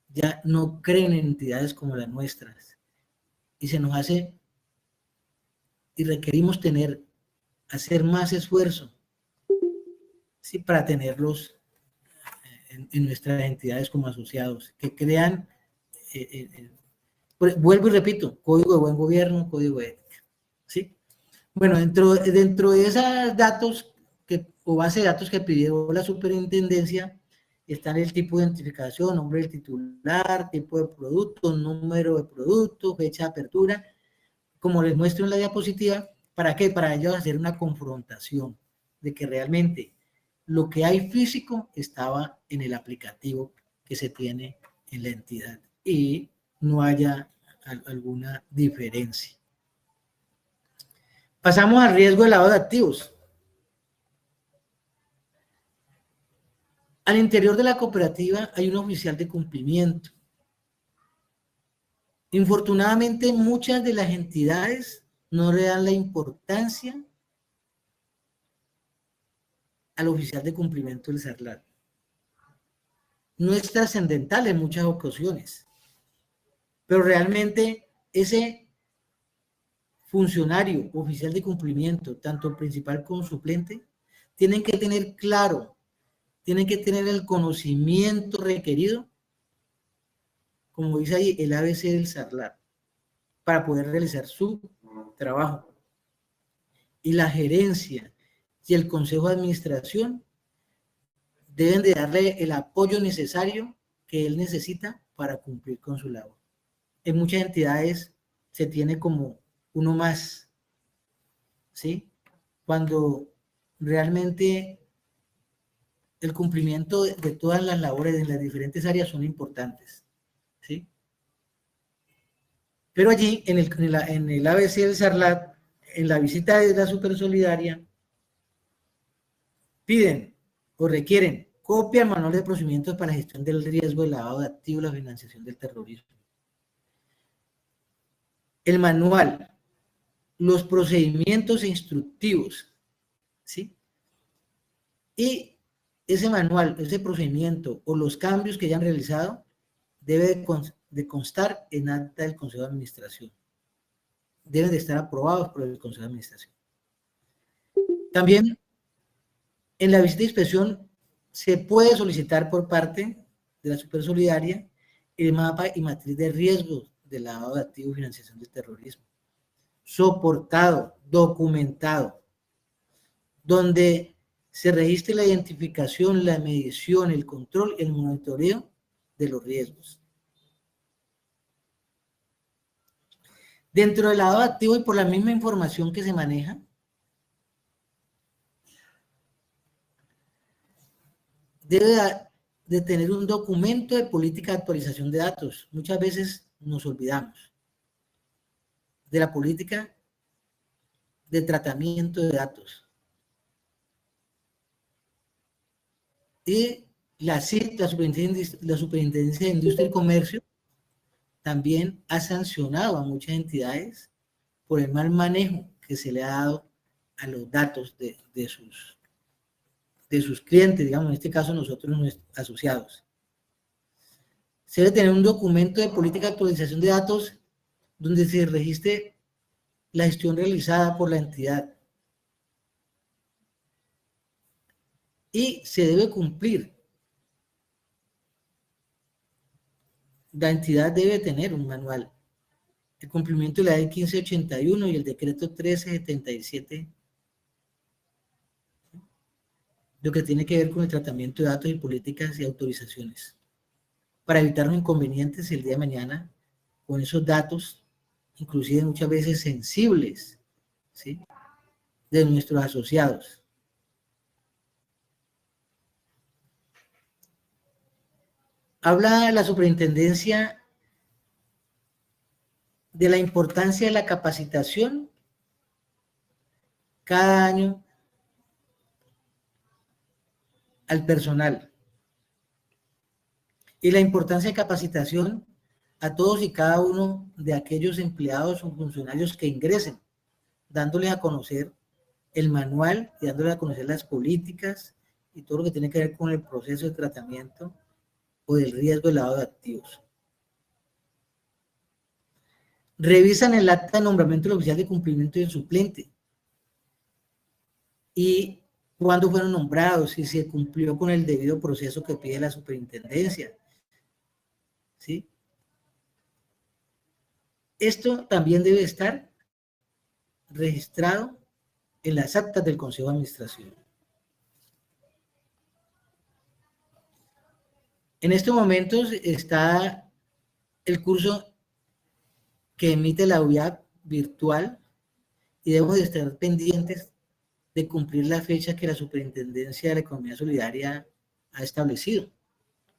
ya no creen en entidades como las nuestras. Y se nos hace y requerimos hacer más esfuerzo, ¿sí? Para tenerlos en nuestras entidades como asociados, que crean, vuelvo y repito, código de buen gobierno, código de ética, ¿sí? Bueno, dentro de esos datos o base de datos que pidió la superintendencia, están el tipo de identificación, nombre del titular, tipo de producto, número de producto, fecha de apertura, como les muestro en la diapositiva. ¿Para qué? Para ellos hacer una confrontación de que realmente lo que hay físico estaba en el aplicativo que se tiene en la entidad y no haya alguna diferencia. Pasamos al riesgo de lavado de activos. Al interior de la cooperativa hay un oficial de cumplimiento. Infortunadamente, muchas de las entidades no le dan la importancia al oficial de cumplimiento del SARLAP. No es trascendental en muchas ocasiones, pero realmente ese funcionario, oficial de cumplimiento, tanto el principal como suplente, tienen que tener claro, tienen que tener el conocimiento requerido como dice ahí, el ABC del SARLAT, para poder realizar su trabajo. Y la gerencia y el consejo de administración deben de darle el apoyo necesario que él necesita para cumplir con su labor. En muchas entidades se tiene como uno más, ¿sí? Cuando realmente el cumplimiento de todas las labores en las diferentes áreas son importantes, ¿sí? Pero allí, en el ABC del SARLAT, en la visita de la Supersolidaria, piden o requieren copia al manual de procedimientos para la gestión del riesgo de lavado de activos y la financiación del terrorismo. El manual, los procedimientos instructivos, ¿sí? Y ese manual, ese procedimiento o los cambios que hayan realizado debe de constar en acta del Consejo de Administración. Deben de estar aprobados por el Consejo de Administración. También en la visita de inspección se puede solicitar por parte de la Supersolidaria el mapa y matriz de riesgos de lavado de activos y financiación del terrorismo, soportado, documentado, donde se registre la identificación, la medición, el control, el monitoreo de los riesgos. Dentro del lavado de activos y por la misma información que se maneja, debe de tener un documento de política de actualización de datos. Muchas veces nos olvidamos de la política de tratamiento de datos. Y la CIT, la Superintendencia de Industria y Comercio, también ha sancionado a muchas entidades por el mal manejo que se le ha dado a los datos de sus clientes, digamos, en este caso nosotros, nuestros asociados. Se debe tener un documento de política de actualización de datos donde se registre la gestión realizada por la entidad. Y se debe cumplir. La entidad debe tener un manual. El cumplimiento de la ley 1581 y el decreto 1377, lo que tiene que ver con el tratamiento de datos y políticas y autorizaciones, para evitar los inconvenientes el día de mañana con esos datos, inclusive muchas veces sensibles, ¿sí?, de nuestros asociados. Habla la superintendencia de la importancia de la capacitación cada año al personal y la importancia de capacitación a todos y cada uno de aquellos empleados o funcionarios que ingresen, dándoles a conocer el manual y dándoles a conocer las políticas y todo lo que tiene que ver con el proceso de tratamiento o del riesgo de lavado de activos. Revisan el acta de nombramiento del oficial de cumplimiento y el suplente y cuándo fueron nombrados, si se cumplió con el debido proceso que pide la superintendencia, ¿sí? Esto también debe estar registrado en las actas del Consejo de Administración. En estos momentos está el curso que emite la UIAP virtual y debemos de estar pendientes de cumplir la fecha que la Superintendencia de la Economía Solidaria ha establecido.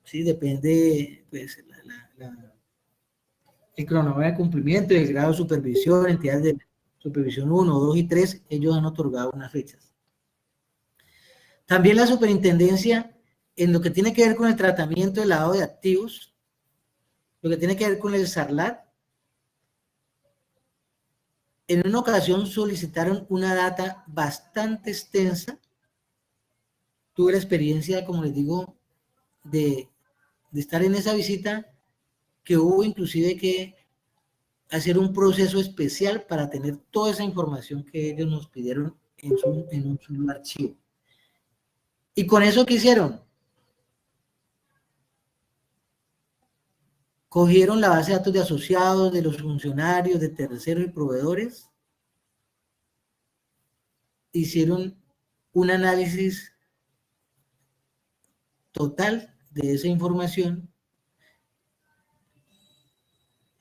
¿Sí? Depende, pues, el cronograma de cumplimiento y el grado de supervisión, entidades de supervisión 1, 2 y 3, ellos han otorgado unas fechas. También la superintendencia, en lo que tiene que ver con el tratamiento del lavado de activos, lo que tiene que ver con el SARLAT, en una ocasión solicitaron una data bastante extensa. Tuve la experiencia, como les digo, de estar en esa visita, que hubo inclusive que hacer un proceso especial para tener toda esa información que ellos nos pidieron en un solo archivo. Y con eso, ¿qué hicieron? cogieron la base de datos de asociados, de los funcionarios, de terceros y proveedores, hicieron un análisis total de esa información,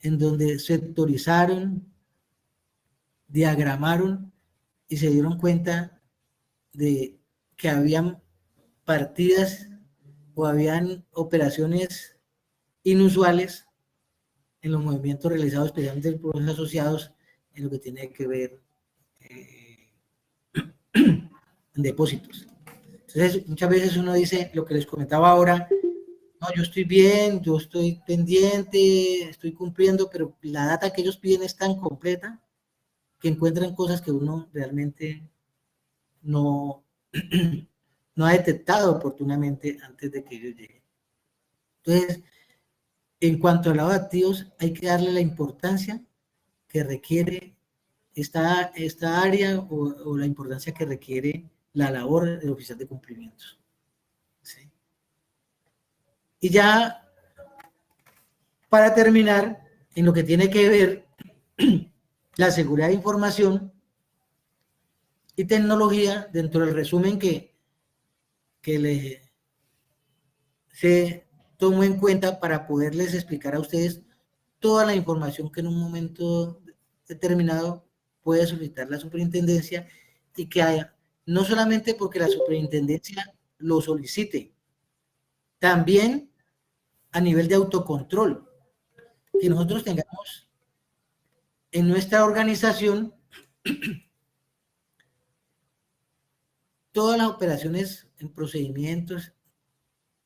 en donde sectorizaron, diagramaron y se dieron cuenta de que habían partidas o habían operaciones inusuales en los movimientos realizados especialmente por los asociados en lo que tiene que ver en depósitos. Entonces, muchas veces uno dice lo que les comentaba ahora, no, yo estoy bien, yo estoy pendiente, estoy cumpliendo, pero la data que ellos piden es tan completa que encuentran cosas que uno realmente no, no ha detectado oportunamente antes de que ellos lleguen. Entonces, en cuanto al lado de activos, hay que darle la importancia que requiere esta área o la importancia que requiere la labor del oficial de cumplimientos. ¿Sí? Y ya, para terminar, en lo que tiene que ver la seguridad de información y tecnología, dentro del resumen que se tomó en cuenta para poderles explicar a ustedes toda la información que en un momento determinado puede solicitar la superintendencia y que haya, no solamente porque la superintendencia lo solicite, también a nivel de autocontrol, que nosotros tengamos en nuestra organización todas las operaciones en procedimientos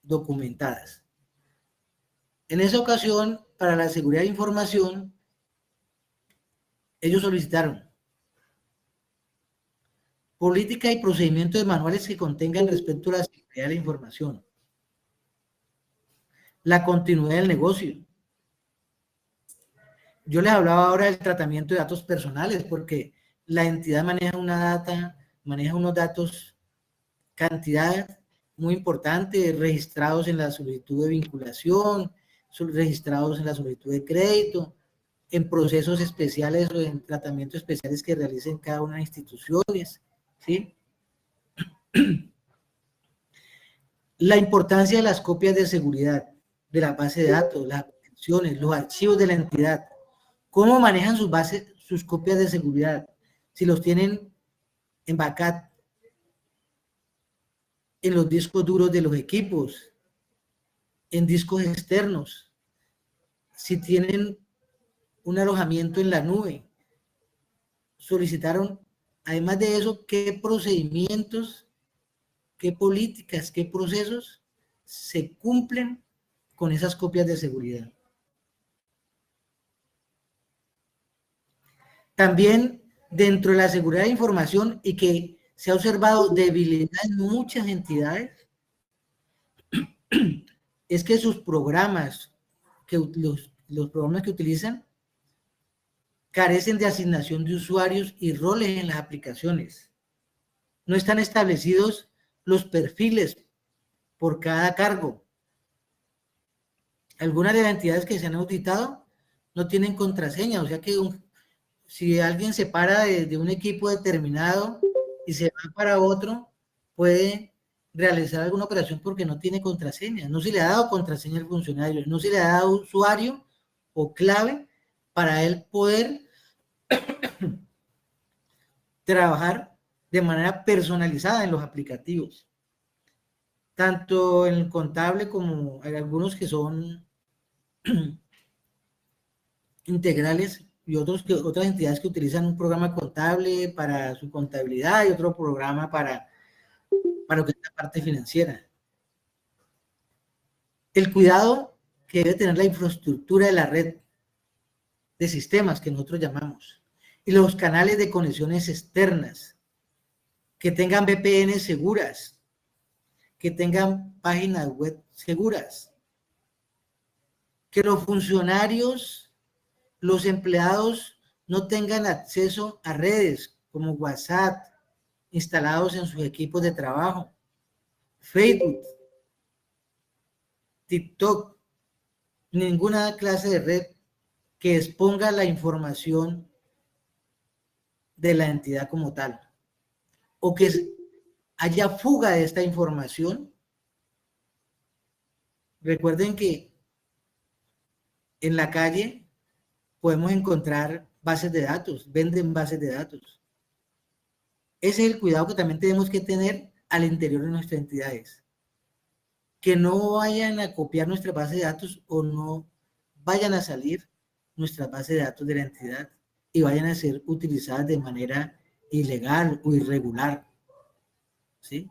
documentadas. En esa ocasión, para la seguridad de información, ellos solicitaron política y procedimientos de manuales que contengan respecto a la seguridad de la información, la continuidad del negocio. Yo les hablaba ahora del tratamiento de datos personales, porque la entidad maneja una data, maneja unos datos, cantidad muy importante, registrados en la solicitud de vinculación, registrados en la solicitud de crédito, en procesos especiales o en tratamientos especiales que realicen cada una de las instituciones, ¿sí? La importancia de las copias de seguridad, de la base de datos, las aplicaciones, los archivos de la entidad, cómo manejan sus bases, sus copias de seguridad, si los tienen en backup, en los discos duros de los equipos, en discos externos, si tienen un alojamiento en la nube. Solicitaron, además de eso, qué procedimientos, qué políticas, qué procesos se cumplen con esas copias de seguridad. También dentro de la seguridad de información y que se ha observado debilidad en muchas entidades, es que sus programas, los programas que utilizan, carecen de asignación de usuarios y roles en las aplicaciones. No están establecidos los perfiles por cada cargo. Algunas de las entidades que se han auditado no tienen contraseña, o sea que si alguien se para de un equipo determinado y se va para otro, puede realizar alguna operación porque no tiene contraseña. No se le ha dado contraseña al funcionario, no se le ha dado usuario o clave para él poder trabajar de manera personalizada en los aplicativos. Tanto en el contable como hay algunos que son integrales y otras entidades que utilizan un programa contable para su contabilidad y otro programa para lo que es la parte financiera. El cuidado que debe tener la infraestructura de la red de sistemas que nosotros llamamos y los canales de conexiones externas que tengan VPN seguras, que tengan páginas web seguras, que los funcionarios, los empleados no tengan acceso a redes como WhatsApp instalados en sus equipos de trabajo, Facebook, TikTok, ninguna clase de red que exponga la información de la entidad como tal, o que haya fuga de esta información. Recuerden que en la calle podemos encontrar bases de datos, venden bases de datos. Ese es el cuidado que también tenemos que tener al interior de nuestras entidades. Que no vayan a copiar nuestra base de datos o no vayan a salir nuestras bases de datos de la entidad y vayan a ser utilizadas de manera ilegal o irregular. ¿Sí?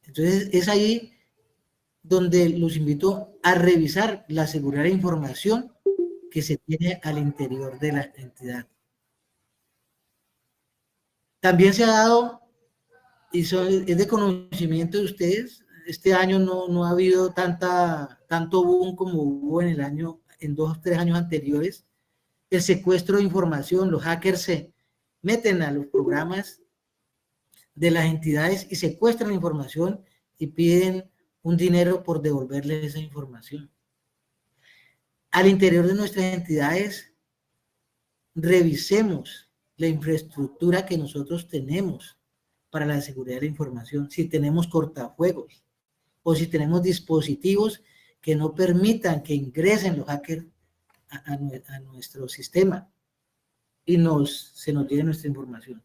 Entonces, es ahí donde los invito a revisar la seguridad de información que se tiene al interior de la entidad. También se ha dado, y es de conocimiento de ustedes, este año no ha habido tanto boom como hubo en 2 o 3 años anteriores, el secuestro de información. Los hackers se meten a los programas de las entidades y secuestran la información y piden un dinero por devolverles esa información. Al interior de nuestras entidades, revisemos la infraestructura que nosotros tenemos para la seguridad de la información, si tenemos cortafuegos o si tenemos dispositivos que no permitan que ingresen los hackers a nuestro sistema y se nos lleve nuestra información.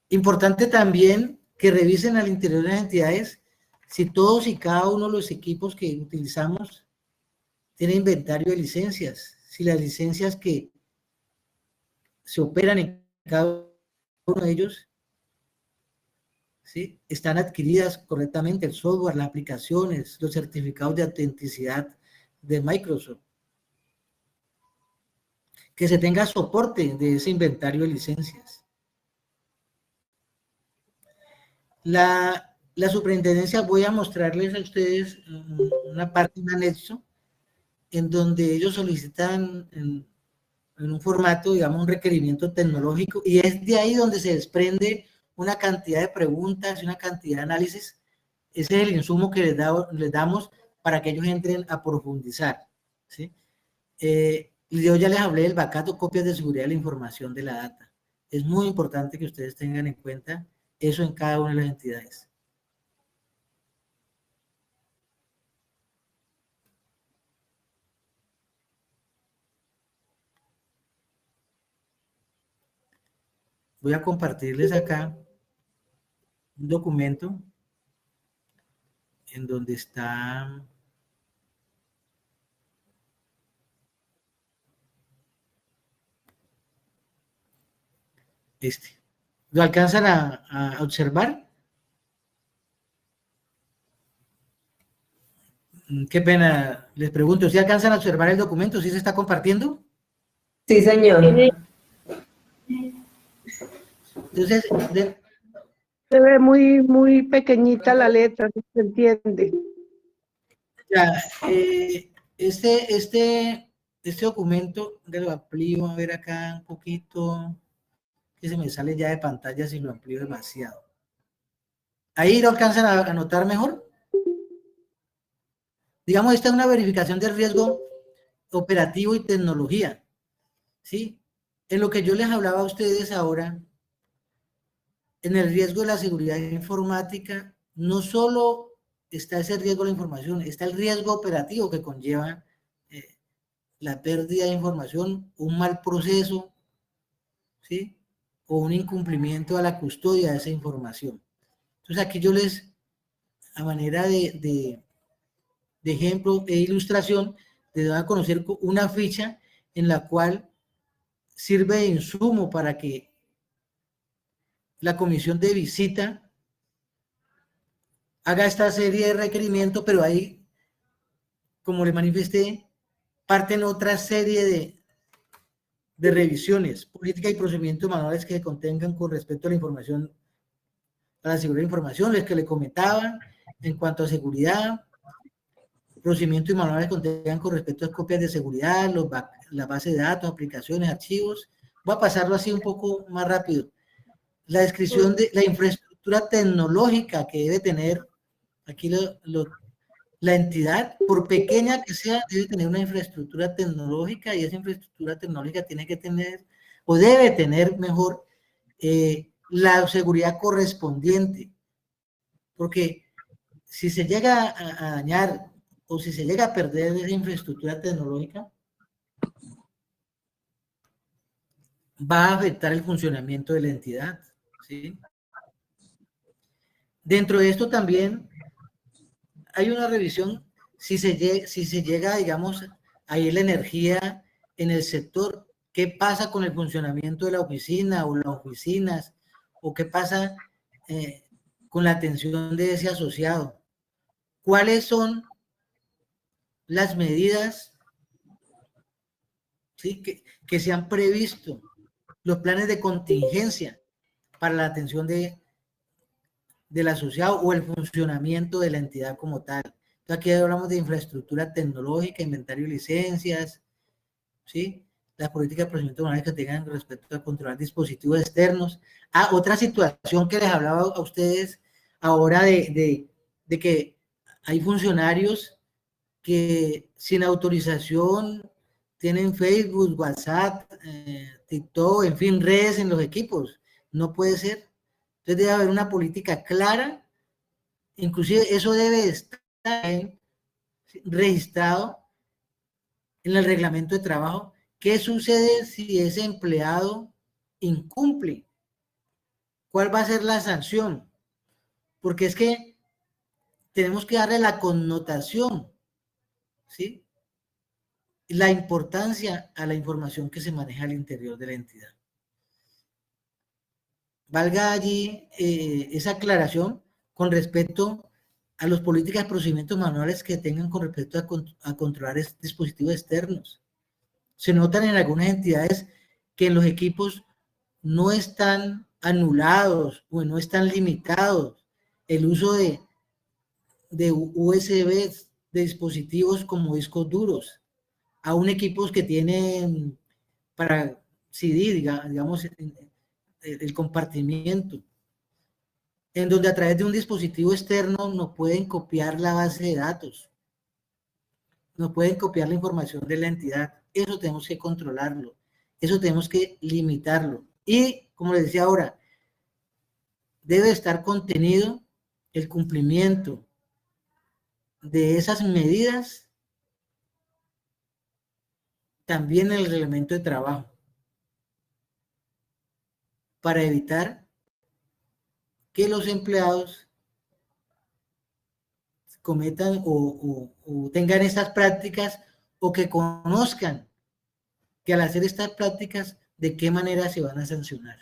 Importante también que revisen al interior de las entidades si todos y cada uno de los equipos que utilizamos tiene inventario de licencias, si las licencias que se operan en cada uno de ellos, ¿sí?, están adquiridas correctamente, el software, las aplicaciones, los certificados de autenticidad de Microsoft. Que se tenga soporte de ese inventario de licencias. La superintendencia, voy a mostrarles a ustedes una parte, un anexo, en donde ellos solicitan en un formato, digamos, un requerimiento tecnológico, y es de ahí donde se desprende una cantidad de preguntas y una cantidad de análisis. Ese es el insumo que les damos para que ellos entren a profundizar, ¿sí? Yo ya les hablé del backup o copias de seguridad de la información de la data. Es muy importante que ustedes tengan en cuenta eso en cada una de las entidades. Voy a compartirles acá un documento en donde está ¿Lo alcanzan a observar? Qué pena, les pregunto, ¿sí alcanzan a observar el documento? ¿Sí se está compartiendo? Sí, señor. Entonces, se ve muy pequeñita la letra, no se entiende. Ya, este documento, lo amplío, a ver acá un poquito, que se me sale ya de pantalla si lo amplío demasiado. ¿Ahí lo alcanzan a notar mejor? Digamos, esta es una verificación del riesgo operativo y tecnología, ¿sí? En lo que yo les hablaba a ustedes ahora, en el riesgo de la seguridad informática, no solo está ese riesgo de la información, está el riesgo operativo que conlleva la pérdida de información, un mal proceso, ¿sí?, o un incumplimiento a la custodia de esa información. Entonces aquí yo les, a manera de ejemplo e ilustración, les doy a conocer una ficha en la cual sirve de insumo para que la comisión de visita haga esta serie de requerimientos, pero ahí, como le manifesté, parten otra serie de revisiones, política y procedimientos manuales que se contengan con respecto a la información, a la seguridad de información, les que le comentaba, en cuanto a seguridad, procedimientos y manuales que contengan con respecto a copias de seguridad, la base de datos, aplicaciones, archivos. Voy a pasarlo así un poco más rápido. La descripción de la infraestructura tecnológica que debe tener, aquí La entidad, por pequeña que sea, debe tener una infraestructura tecnológica y esa infraestructura tecnológica tiene que tener, o debe tener mejor, la seguridad correspondiente. Porque si se llega a dañar o si se llega a perder esa infraestructura tecnológica, va a afectar el funcionamiento de la entidad, ¿sí? Dentro de esto también hay una revisión si se llega, digamos, a ir la energía en el sector, qué pasa con el funcionamiento de la oficina o las oficinas, o qué pasa con la atención de ese asociado. ¿Cuáles son las medidas, ¿sí?, que se han previsto, los planes de contingencia para la atención del asociado o el funcionamiento de la entidad como tal? Entonces, aquí hablamos de infraestructura tecnológica, inventario y licencias, ¿sí? Las políticas de procedimientos manuales que tengan respecto a controlar dispositivos externos. Otra situación que les hablaba a ustedes ahora de que hay funcionarios que sin autorización tienen Facebook, WhatsApp, TikTok, en fin, redes en los equipos. No puede ser. Entonces debe haber una política clara, inclusive eso debe estar registrado en el reglamento de trabajo. ¿Qué sucede si ese empleado incumple? ¿Cuál va a ser la sanción? Porque es que tenemos que darle la connotación, ¿sí?, la importancia a la información que se maneja al interior de la entidad. Valga allí esa aclaración con respecto a las políticas, procedimientos manuales que tengan con respecto a controlar dispositivos externos. Se notan en algunas entidades que en los equipos no están anulados o no están limitados el uso de USB, de dispositivos como discos duros, aún equipos que tienen para CD, digamos, el compartimiento, en donde a través de un dispositivo externo nos pueden copiar la base de datos, nos pueden copiar la información de la entidad. Eso tenemos que controlarlo, eso tenemos que limitarlo. Y, como les decía ahora, debe estar contenido el cumplimiento de esas medidas también en el reglamento de trabajo, para evitar que los empleados cometan o tengan estas prácticas, o que conozcan que al hacer estas prácticas, de qué manera se van a sancionar.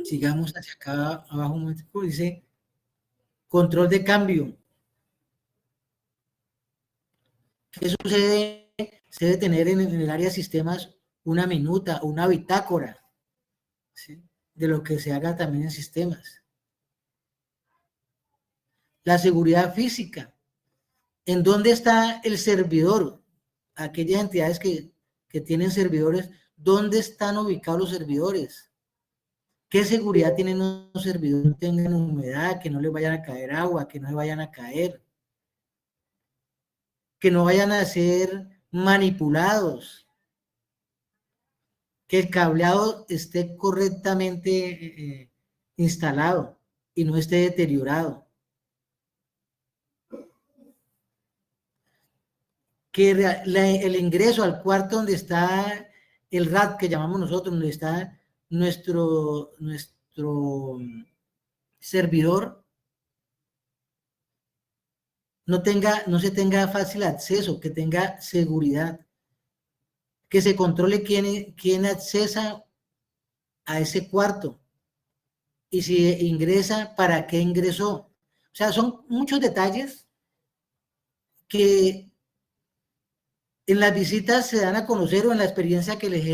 Sigamos hacia acá abajo un momento, dice control de cambio. ¿Qué sucede? Se debe tener en el área de sistemas una minuta, una bitácora, ¿sí?, de lo que se haga también en sistemas. La seguridad física. ¿En dónde está el servidor? Aquellas entidades que tienen servidores, ¿dónde están ubicados los servidores? ¿Qué seguridad tienen los servidores? No tengan humedad, que no les vayan a caer agua, que no se vayan a caer, que no vayan a ser manipulados, que el cableado esté correctamente instalado y no esté deteriorado. Que el ingreso al cuarto donde está el rack que llamamos nosotros, donde está nuestro servidor, no se tenga fácil acceso, que tenga seguridad, que se controle quién accesa a ese cuarto y si ingresa, para qué ingresó. O sea, son muchos detalles que en las visitas se dan a conocer, o en la experiencia que les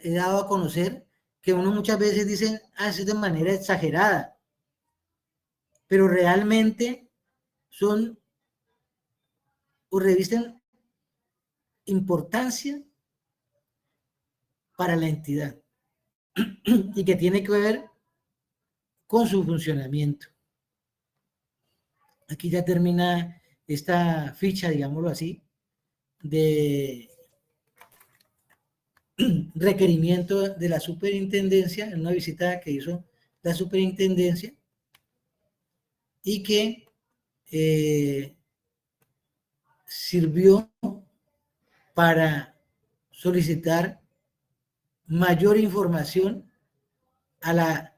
he dado a conocer, que uno muchas veces dice, es de manera exagerada, pero realmente son o revisten importancia para la entidad y que tiene que ver con su funcionamiento. aquí ya termina esta ficha, digámoslo así, de requerimiento de la superintendencia, en una visita que hizo la superintendencia, y que sirvió para solicitar mayor información a la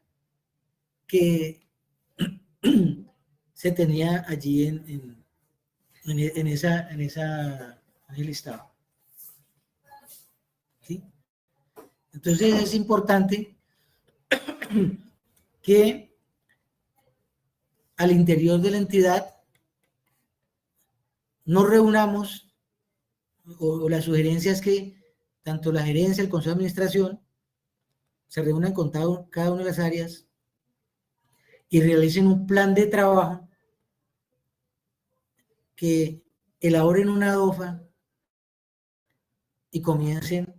que se tenía allí en el listado. ¿Sí? Entonces es importante que al interior de la entidad nos reunamos, o la sugerencia es que tanto la gerencia, el consejo de administración, se reúnan con cada una de las áreas y realicen un plan de trabajo, que elaboren una DOFA y comiencen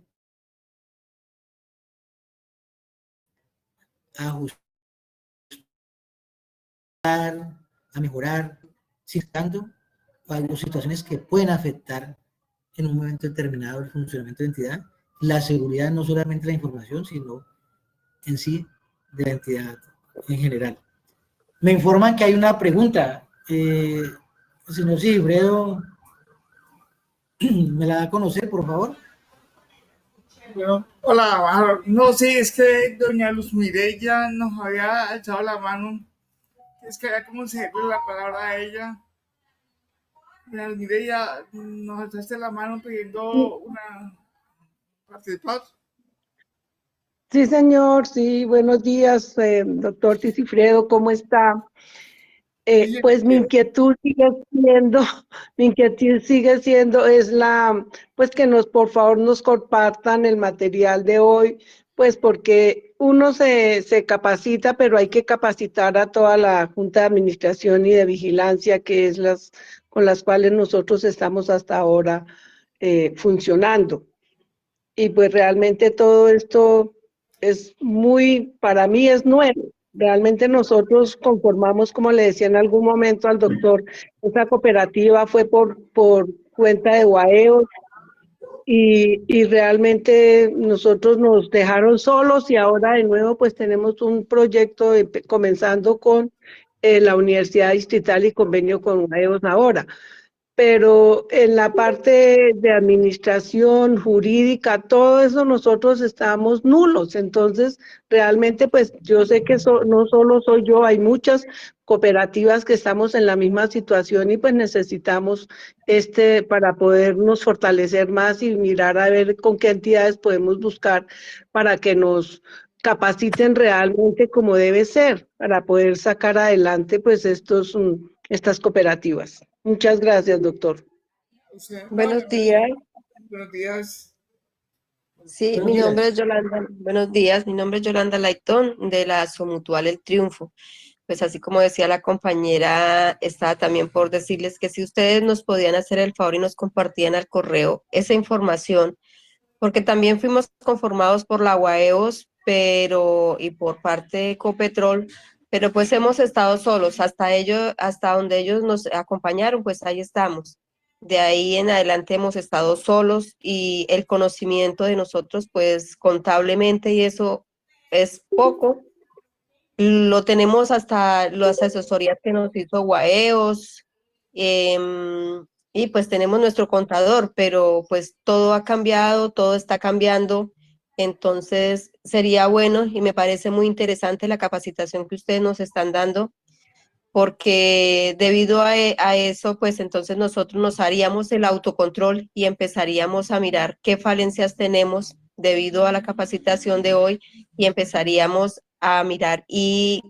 a ajustar, a mejorar, citando varias situaciones que pueden afectar en un momento determinado el funcionamiento de la entidad, la seguridad, no solamente de la información, sino en sí de la entidad en general. Me informan que hay una pregunta. Señor Sigifredo, ¿me la da a conocer, por favor? Bueno, hola, no, sí, es que doña Luz Mireya nos había echado la mano. Es que había como cederle la palabra a ella. Doña Luz Mireya, nos echaste la mano pidiendo una participar. Sí, señor, sí, buenos días, doctor Sigifredo, ¿cómo está? Pues mi inquietud sigue siendo, es pues que por favor nos compartan el material de hoy, pues porque uno se capacita, pero hay que capacitar a toda la Junta de Administración y de Vigilancia, que es con las cuales nosotros estamos hasta ahora funcionando. Y pues realmente todo esto para mí es nuevo. Realmente nosotros conformamos, como le decía en algún momento al doctor, esa cooperativa fue por cuenta de UAEOS, y realmente nosotros nos dejaron solos, y ahora de nuevo pues tenemos un proyecto comenzando con la Universidad Distrital y convenio con UAEOS ahora. Pero en la parte de administración jurídica, todo eso nosotros estamos nulos. Entonces, realmente, pues yo sé que no solo soy yo, hay muchas cooperativas que estamos en la misma situación, y pues necesitamos para podernos fortalecer más y mirar a ver con qué entidades podemos buscar para que nos capaciten realmente como debe ser, para poder sacar adelante pues estas cooperativas. Muchas gracias, doctor. Buenos días. Buenos días. Sí, mi nombre es Yolanda. Buenos días, mi nombre es Yolanda Laitón, de la Somutual El Triunfo. Pues así como decía la compañera, estaba también por decirles que si ustedes nos podían hacer el favor y nos compartían al correo esa información, porque también fuimos conformados por la UAEOS, y por parte de Ecopetrol, pero pues hemos estado solos, hasta donde ellos nos acompañaron, pues ahí estamos. De ahí en adelante hemos estado solos, y el conocimiento de nosotros, pues contablemente, y eso es poco. Lo tenemos hasta las asesorías que nos hizo UAEOS, y pues tenemos nuestro contador, pero pues todo ha cambiado, todo está cambiando. Entonces sería bueno, y me parece muy interesante la capacitación que ustedes nos están dando, porque debido a eso, pues entonces nosotros nos haríamos el autocontrol y empezaríamos a mirar qué falencias tenemos debido a la capacitación de hoy, y empezaríamos a mirar y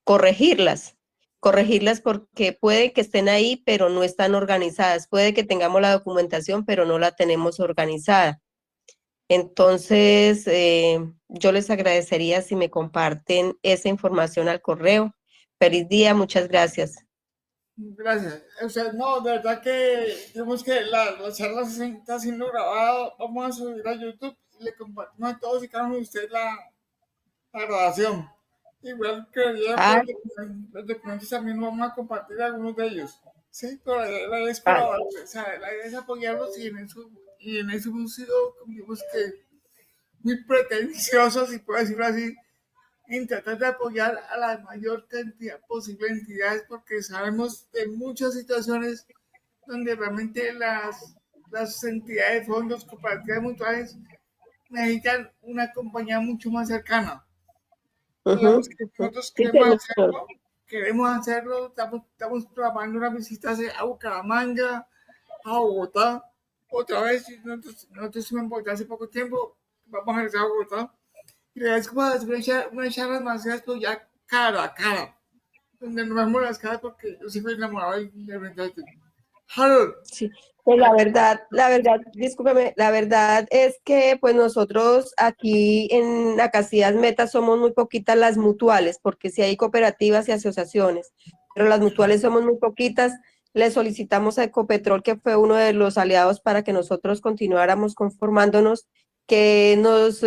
corregirlas. Corregirlas, porque puede que estén ahí, pero no están organizadas. Puede que tengamos la documentación, pero no la tenemos organizada. Entonces, yo les agradecería si me comparten esa información al correo. Feliz día, muchas gracias. Gracias. O sea, no, de verdad que digamos que la charla está siendo grabada. Vamos a subir a YouTube y le compartimos a todos y cada uno de ustedes la grabación. Igual quería, Ah, los documentos también vamos a compartir algunos de ellos. Sí, pero la idea es ah, colaborar, o sea, la idea es apoyarlos y en eso hemos sido, como digamos que, muy pretenciosos, si puedo decirlo así, en tratar de apoyar a la mayor cantidad posible de entidades, porque sabemos de muchas situaciones donde realmente las entidades, fondos, cooperativas mutuales necesitan una compañía mucho más cercana. Digamos ujú, que ujú. nosotros Sí, señor. queremos hacerlo, estamos programando una visita a Bucaramanga, a Bogotá, otra vez, nosotros estuvimos en Bogotá hace poco tiempo, vamos a regresar a Bogotá, y la verdad es como hacer una charla más, pero ya cara a cara, donde nos vemos las caras porque yo sigo enamorado de verdad. Harold, Sí, pues la verdad, discúlpeme, la verdad es que pues nosotros aquí en la Casillas Meta somos muy poquitas las mutuales, porque sí hay cooperativas y asociaciones, pero las mutuales somos muy poquitas. Le solicitamos a Ecopetrol, que fue uno de los aliados para que nosotros continuáramos conformándonos, que nos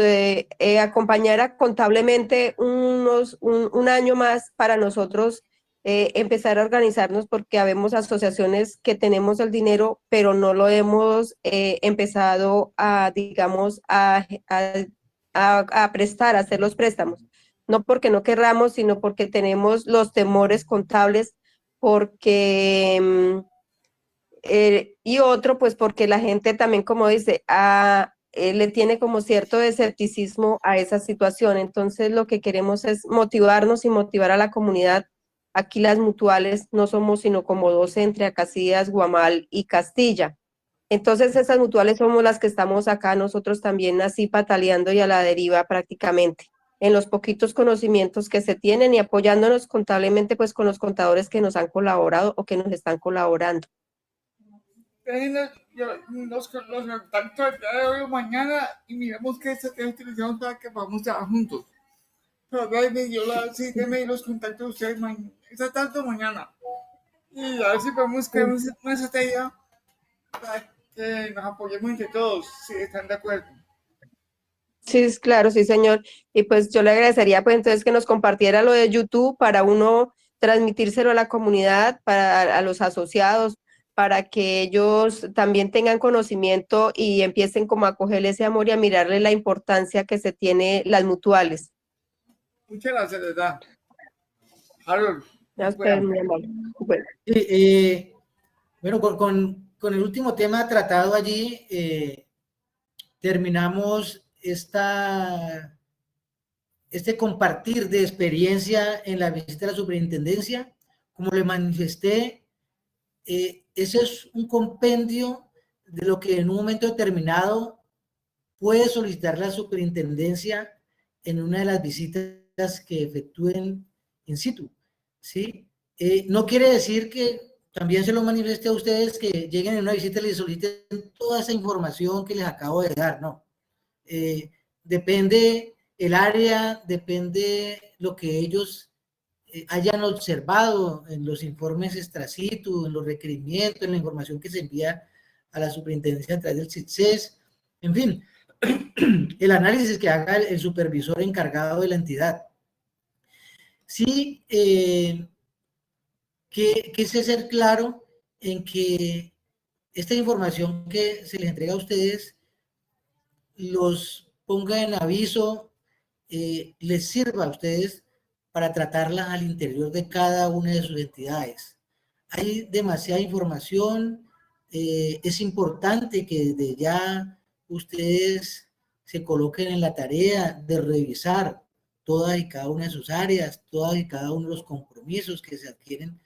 acompañara contablemente un año más para nosotros empezar a organizarnos porque habemos asociaciones que tenemos el dinero, pero no lo hemos empezado a, digamos, a prestar, a hacer los préstamos. No porque no querramos, sino porque tenemos los temores contables, porque, y otro, pues porque la gente también, como dice, le tiene como cierto escepticismo a esa situación. Entonces, lo que queremos es motivarnos y motivar a la comunidad. Aquí las mutuales no somos sino como dos entre Acacias, Guamal y Castilla. Entonces, esas mutuales somos las que estamos acá nosotros también así pataleando y a la deriva prácticamente, en los poquitos conocimientos que se tienen y apoyándonos contablemente pues con los contadores que nos han colaborado o que nos están colaborando. los contacto el día de hoy o mañana y miramos qué estrategia utilizamos para que podamos trabajar juntos. Pero David, sí, déme los contactos de ustedes esta tarde o mañana. Y a ver si podemos crear una estrategia para que nos apoyemos entre todos, si están de acuerdo. Sí, claro, sí, señor. Y pues yo le agradecería pues entonces que nos compartiera lo de YouTube para uno transmitírselo a la comunidad, para a los asociados, para que ellos también tengan conocimiento y empiecen como a cogerle ese amor y a mirarle la importancia que se tiene las mutuales. Muchas gracias, de verdad. Harold, A muy ustedes, bueno. muy amable. Bueno. Bueno, con el último tema tratado allí, terminamos este compartir de experiencia en la visita a la superintendencia. Como le manifesté, ese es un compendio de lo que en un momento determinado puede solicitar la superintendencia en una de las visitas que efectúen in situ, ¿sí? No quiere decir que también se lo manifieste a ustedes que lleguen en una visita y les soliciten toda esa información que les acabo de dar, no. Depende el área, depende lo que ellos hayan observado en los informes extra situ, en los requerimientos, en la información que se envía a la superintendencia a través del CITSES, en fin, el análisis que haga el supervisor encargado de la entidad. Sí, quise ser claro en que esta información que se les entrega a ustedes los ponga en aviso, les sirva a ustedes para tratarla al interior de cada una de sus entidades. Hay demasiada información, es importante que desde ya ustedes se coloquen en la tarea de revisar todas y cada una de sus áreas, todas y cada uno de los compromisos que se adquieren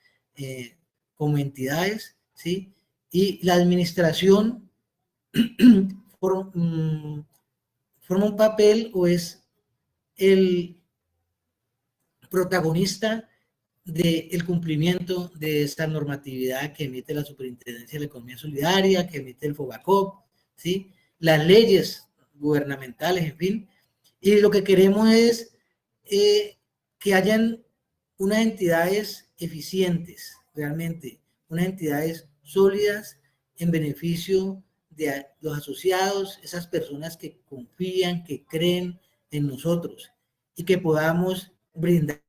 como entidades, ¿sí? Y la administración forma un papel o es el protagonista del cumplimiento de esta normatividad que emite la Superintendencia de la Economía Solidaria, que emite el FOBACOP, ¿sí? Las leyes gubernamentales, en fin. Y lo que queremos es que hayan unas entidades eficientes, realmente, unas entidades sólidas en beneficio de los asociados, esas personas que confían, que creen en nosotros y que podamos brindar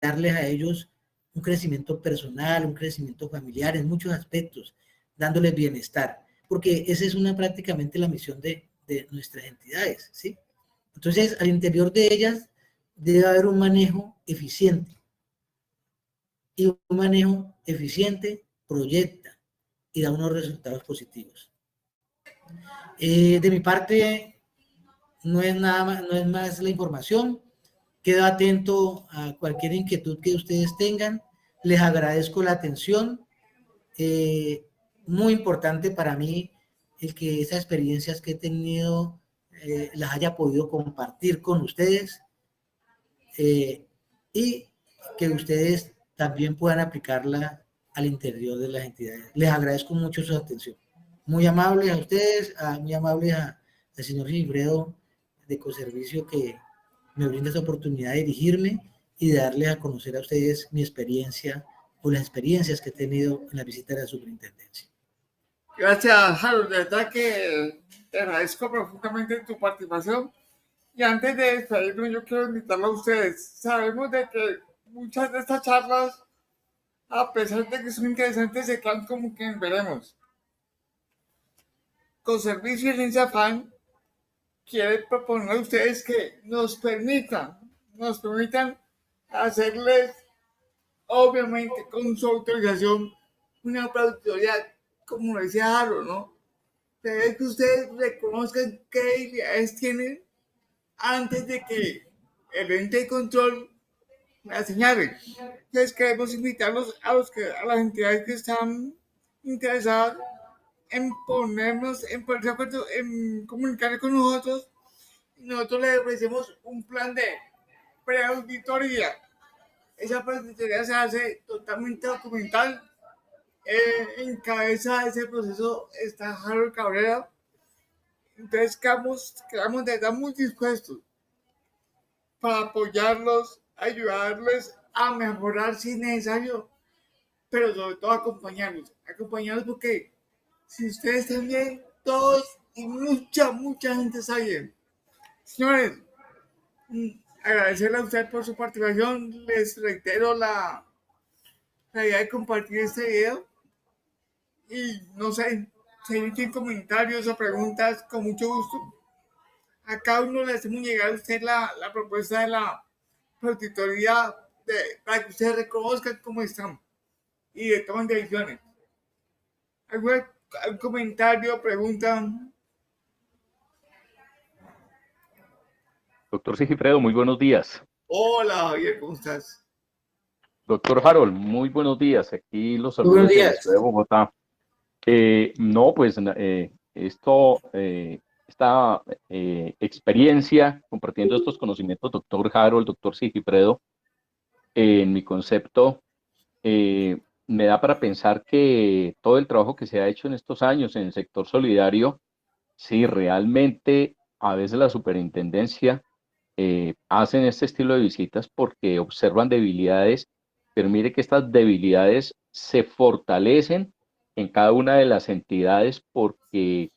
darles a ellos un crecimiento personal, un crecimiento familiar en muchos aspectos, dándoles bienestar, porque esa es prácticamente la misión de nuestras entidades, ¿sí? Entonces, al interior de ellas debe haber un manejo eficiente, y un manejo eficiente proyecta y da unos resultados positivos. De mi parte, no es nada más, no es más la información. Quedo atento a cualquier inquietud que ustedes tengan. Les agradezco la atención. Muy importante para mí el que esas experiencias que he tenido las haya podido compartir con ustedes y que ustedes también puedan aplicarla al interior de las entidades. Les agradezco mucho su atención. Muy amables a ustedes, muy amables al señor Gilfredo de Ecoservicio, que me brinda esa oportunidad de dirigirme y de darles a conocer a ustedes mi experiencia o las experiencias que he tenido en la visita de la superintendencia. Gracias, Harold. De verdad que te agradezco profundamente tu participación. Y antes de despedirnos, yo quiero invitarlo a ustedes. Sabemos de que muchas de estas charlas, a pesar de que son interesantes, se quedan como que veremos. Ecoservicio y Herencia Fan quiere proponer a ustedes que nos permitan hacerles, obviamente con su autorización, una auditoría, como decía Harold, ¿no? Debe que ustedes reconozcan qué debilidades tienen antes de que el ente de control la señale. Entonces queremos invitarlos a las entidades que están interesadas en ponernos, en ponerse de acuerdo, en comunicar con nosotros. Nosotros les ofrecemos un plan de preauditoría. Esa preauditoría se hace totalmente documental. En cabeza de ese proceso está Harold Cabrera. Entonces quedamos de verdad muy dispuestos para apoyarlos, ayudarles a mejorar si es necesario, pero sobre todo acompañarlos porque si ustedes están bien, todos y mucha gente está bien. Señores, agradecerle a usted por su participación. Les reitero la idea de compartir este video. Y no sé, si tienen comentarios o preguntas, con mucho gusto. A cada uno le hacemos llegar a usted la propuesta de la auditoría para que ustedes reconozcan cómo están y tomen decisiones. ¿Algún comentario, pregunta? Doctor Sigifredo, muy buenos días. Hola, Javier, ¿cómo estás? Doctor Harold, muy buenos días. Aquí los saludos Buenos de la días. ciudad de Bogotá. No, pues esta experiencia, compartiendo estos conocimientos, doctor Harold, doctor Sigifredo, en mi concepto, me da para pensar que todo el trabajo que se ha hecho en estos años en el sector solidario, sí, realmente a veces la superintendencia hacen este estilo de visitas porque observan debilidades, pero mire que estas debilidades se fortalecen en cada una de las entidades porque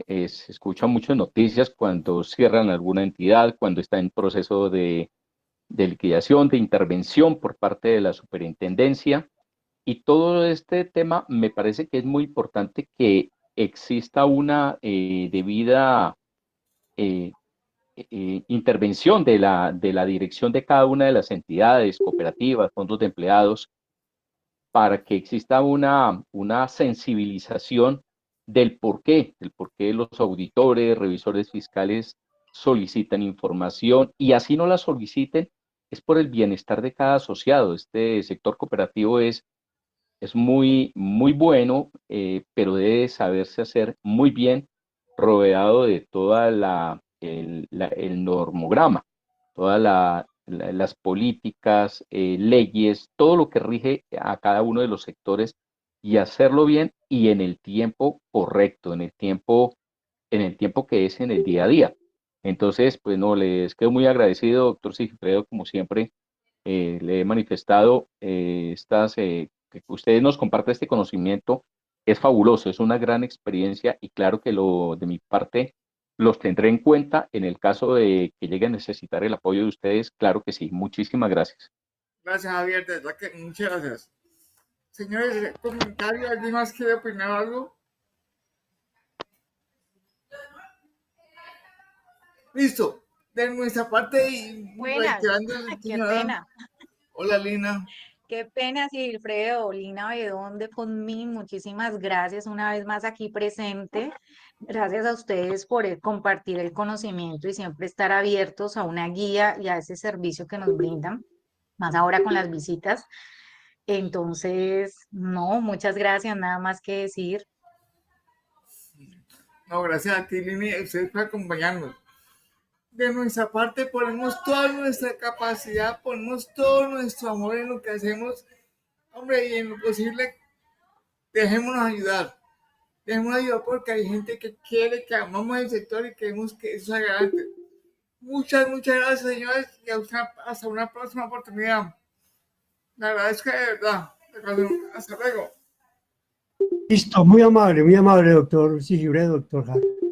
se escuchan muchas noticias cuando cierran alguna entidad, cuando está en proceso de liquidación, de intervención por parte de la superintendencia. Y todo este tema me parece que es muy importante que exista una debida intervención de la dirección de cada una de las entidades, cooperativas, fondos de empleados, para que exista una sensibilización del por qué los auditores, revisores fiscales solicitan información y así no la soliciten, es por el bienestar de cada asociado. Este sector cooperativo es muy bueno, pero debe saberse hacer muy bien, rodeado de toda el normograma, todas las políticas, leyes, todo lo que rige a cada uno de los sectores y hacerlo bien y en el tiempo correcto, en el tiempo que es en el día a día. Entonces, pues no, les quedo muy agradecido, doctor Sigifredo, como siempre, le he manifestado que ustedes nos compartan este conocimiento, es fabuloso, es una gran experiencia y claro que de mi parte los tendré en cuenta en el caso de que llegue a necesitar el apoyo de ustedes, claro que sí, muchísimas gracias. Gracias, Javier, de verdad que muchas gracias. Señores, comentario, ¿alguien más quiere opinar algo? Listo, de nuestra parte y Buenas, reiterando, qué señora. pena. Hola, Lina. Qué pena, Silfredo, Lina Bedón de Fonmin, muchísimas gracias una vez más aquí presente. Gracias a ustedes por compartir el conocimiento y siempre estar abiertos a una guía y a ese servicio que nos brindan, más ahora con las visitas. Entonces, no, muchas gracias, nada más que decir. No, gracias a ti, Lina, y a ustedes por acompañarnos. De nuestra parte ponemos toda nuestra capacidad, ponemos todo nuestro amor en lo que hacemos, hombre, y en lo posible dejémonos ayudar. Dejémonos ayudar porque hay gente que quiere, que amamos el sector y queremos que eso salga adelante. Muchas, muchas gracias, señores, y hasta una próxima oportunidad. Le agradezco de verdad. Hasta luego. Listo, muy amable, doctor Sigifredo, doctor Jaime.